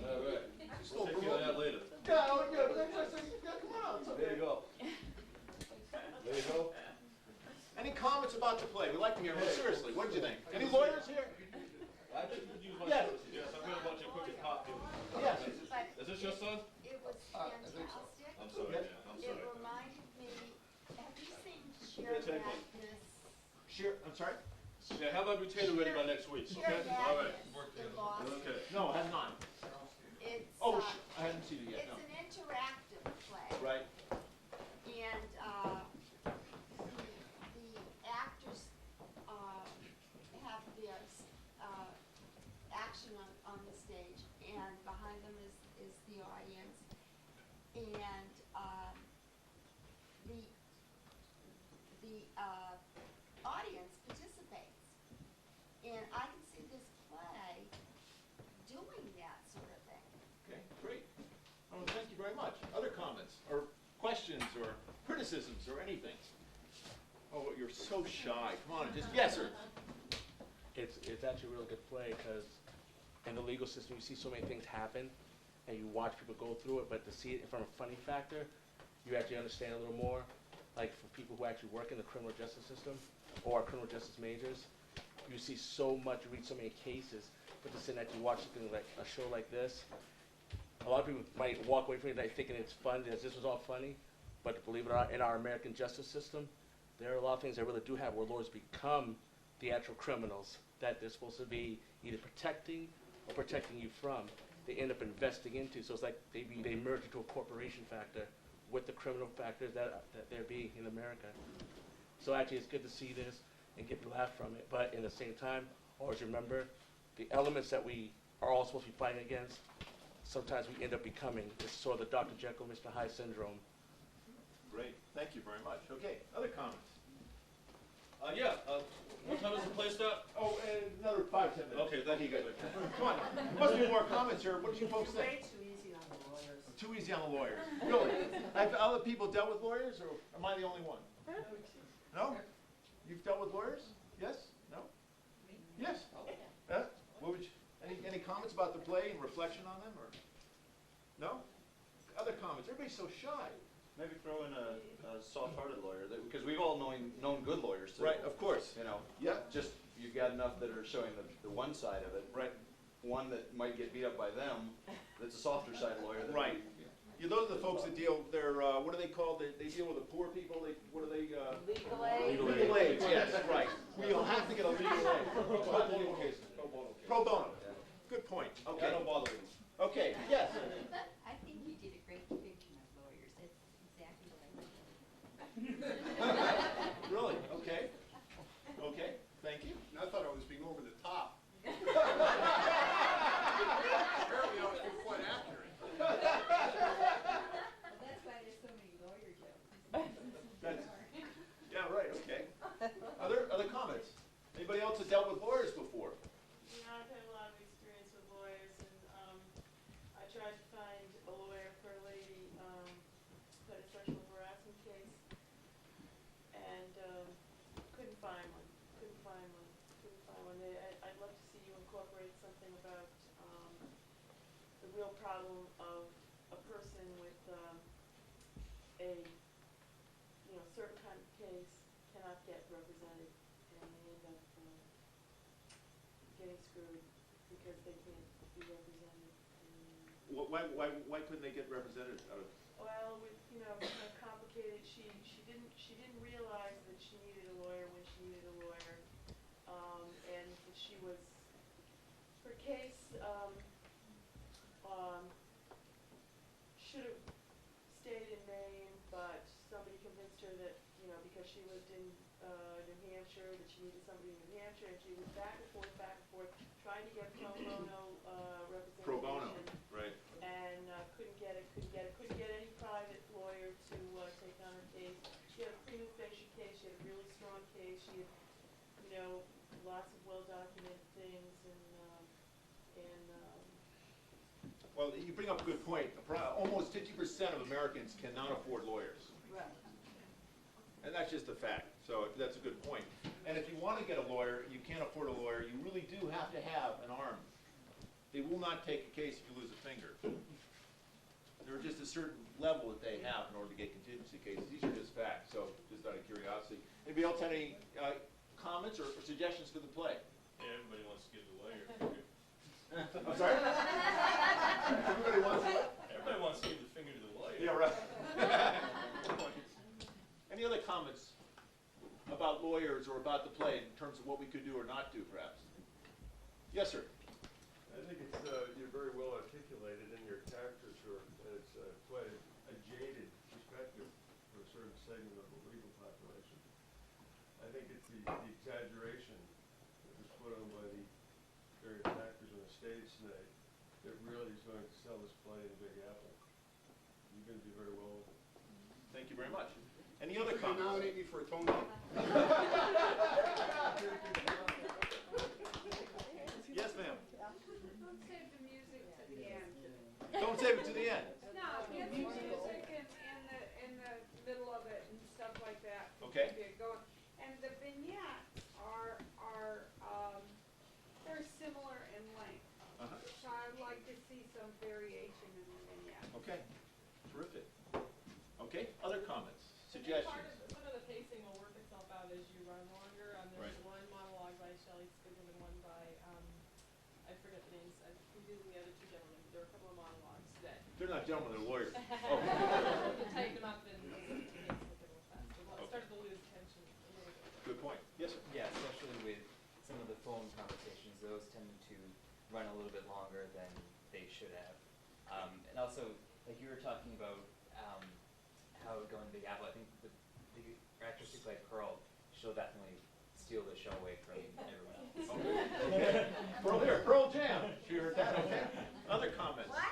All right. Still We'll take care of that later. Yeah, come on. It's okay. There you go. There you go. Any comments about the play? We'd like to hear them. Seriously, what did you think? Any lawyers here? I could use my Yes. services. Yes, I've heard about your quick and pop. Yes. Is this your son? It was fantastic. I'm sorry, Yes. yeah, I'm It sorry. reminded me, have you seen Yeah, take one. Sheer I'm sorry? Yeah, have my retainer ready by next week, okay? All right. The Lost? Okay. No, I have not. It's, Oh, uh, I haven't seen it yet, it's no. an interactive play. Right. And, the actors, have their, action on the stage, and behind them is the audience. And, the audience participates. And I can see this play doing that sort of thing. Okay, great. Oh, thank you very much. Other comments, or questions, or criticisms, or anything? Oh, you're so shy. Come on, just, yes, sir. It's actually a really good play because in the legal system you see so many things happen and you watch people go through it, but to see it from a funny factor, you actually understand a little more. Like for people who actually work in the criminal justice system or are criminal justice majors, you see so much, you read so many cases, but to sit and actually watch something like a show like this, a lot of people might walk away from it thinking it's fun, that this was all funny, but believe it or not, in our American justice system, there are a lot of things that really do happen where lawyers become the actual criminals that they're supposed to be either protecting or protecting you from. They end up investing into, so it's like they merge into a corporation factor with the criminal factors that there be in America. So actually it's good to see this and get the laugh from it, but in the same time, always remember the elements that we are all supposed to be fighting against, sometimes we end up becoming. It's sort of the Dr. Jekyll, Mr. Hyde syndrome. Great, thank you very much. Okay, other comments? What time does the play start? Oh, another 5-10 minutes. Okay, thank you. Come on, there must be more comments here. What do you folks think? Way too easy on the lawyers. Too easy on the lawyers. Really? Have other people dealt with lawyers, or am I the only one? No? You've dealt with lawyers? Yes? No? Yes? What would you, any comments about the play and reflection on them, or? No? Other comments? Everybody's so shy. Maybe throw in a soft-hearted lawyer, because we've all known good lawyers too. Right, of course. You know, Yeah. just you've got enough that are showing the one side of it. Right. One that might get beat up by them, that's a softer side lawyer. That Right. Yeah, those are the folks that deal, they're, what are they called? They deal with the poor people, what are they? Legal aid. also dealt with lawyers before. Yeah, I've had a lot of experience with lawyers, and I tried to find a lawyer for a lady who had a sexual harassment case, and couldn't find one. I'd love to see you incorporate something about the real problem of a person with a certain kind of case cannot get represented, and they end up getting screwed because they can't be represented. Why couldn't they get represented? Well, with kind of complicated. She didn't realize that she needed a lawyer when she needed a lawyer, and that her case should have stayed in Maine, but somebody convinced her that because she lived in New Hampshire, that she needed somebody in New Hampshire, and she was back and forth, trying to get pro bono representation. Pro bono, right. And couldn't get any private lawyer to take on her case. She had a prima facie case. She had a really strong case. She had, lots of well-documented things, and Well, you bring up a good point. Almost 50% of Americans cannot afford lawyers. Right. And that's just a fact. So that's a good point. And if you want to get a lawyer, you can't afford a lawyer, you really do have to have an arm. They will not take a case if you lose a finger. There's just a certain level that they have in order to get contingency cases. These are just facts, so just out of curiosity. Anybody else have any comments or suggestions for the play? Yeah, everybody wants to give the lawyer a finger. I'm sorry? Everybody wants to what? Everybody wants to give the finger to the lawyer. Yeah, right. Any other comments about lawyers or about the play in terms of what we could do or not do, perhaps? Yes, sir. I think it's you're very well articulated in your characters, and it's quite a jaded perspective for a certain segment of the legal population. I think it's the exaggeration that was put on by the various actors on the stage tonight that really is going to sell this play in Big Apple. You're going to do very well with it. Thank you very much. Any other Could you comments? nominate me for a Tony? Yes, ma'am. Don't save the music to the end. Don't save it to the end. No, get the music in the middle of it and stuff like that. Okay. Get going. And the vignettes are very similar in length. Uh-huh. So I'd like to see some variation in the vignettes. Okay. Terrific. Okay. Other comments? Suggestions? Part of the pacing will work itself out as you run longer. There's Right. one monologue by Shelley Schism and one by, I forget the names, who did the other two gentlemen. There were a couple of monologues that. They're not gentlemen, they're lawyers. Oh. You can tighten them up and make it a little faster. Well, it starts to lose tension a little bit. Good point. Yes, sir. Yeah, especially with some of the phone conversations, those tend to run a little bit longer than they should have. And also, like you were talking about how it would go in Big Apple, I think the actress who played Pearl, she'll definitely steal the show away from everyone else. Okay. Pearl there, Pearl Jam. She heard that, okay. Other comments? What?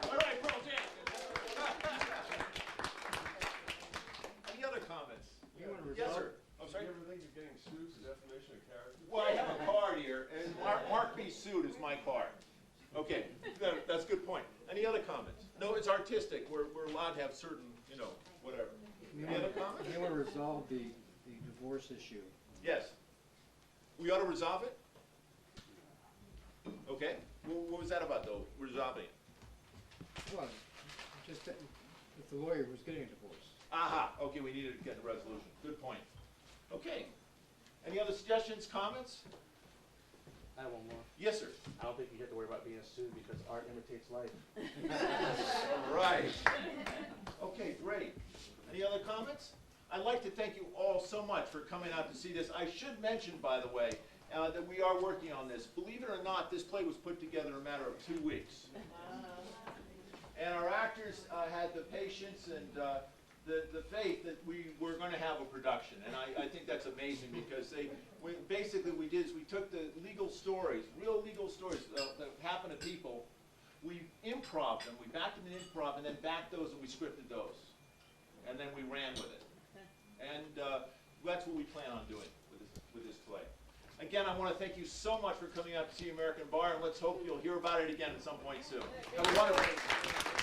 All right, Pearl Jam. Any other comments? You want to Yes, sir. I'm sorry? You ever think of getting sued for defamation of character? Well, I have a card here, and Mark B. Sued is my card. Okay, that's a good point. Any other comments? No, it's artistic. We're allowed to have certain, whatever. Any other comments? You want to resolve the divorce issue. Yes. We ought to resolve it? Okay. What was that about, though, resolving it? Well, just that if the lawyer was getting a divorce. Aha, okay, we needed to get the resolution. Good point. Okay. Any other suggestions, comments? I have one more. Yes, sir. I don't think you have to worry about being sued because art imitates life. Right. Okay, great. Any other comments? I'd like to thank you all so much for coming out to see this. I should mention, by the way, that we are working on this. Believe it or not, this play was put together in a matter of 2 weeks. And our actors had the patience and the faith that we were going to have a production. And I think that's amazing because basically we took the legal stories, real legal stories that happen to people, we improv them, we backed them in improv, and then backed those and we scripted those. And then we ran with it. And that's what we plan on doing with this play. Again, I want to thank you so much for coming out to see American Bar, and let's hope you'll hear about it again at some point soon. Have a wonderful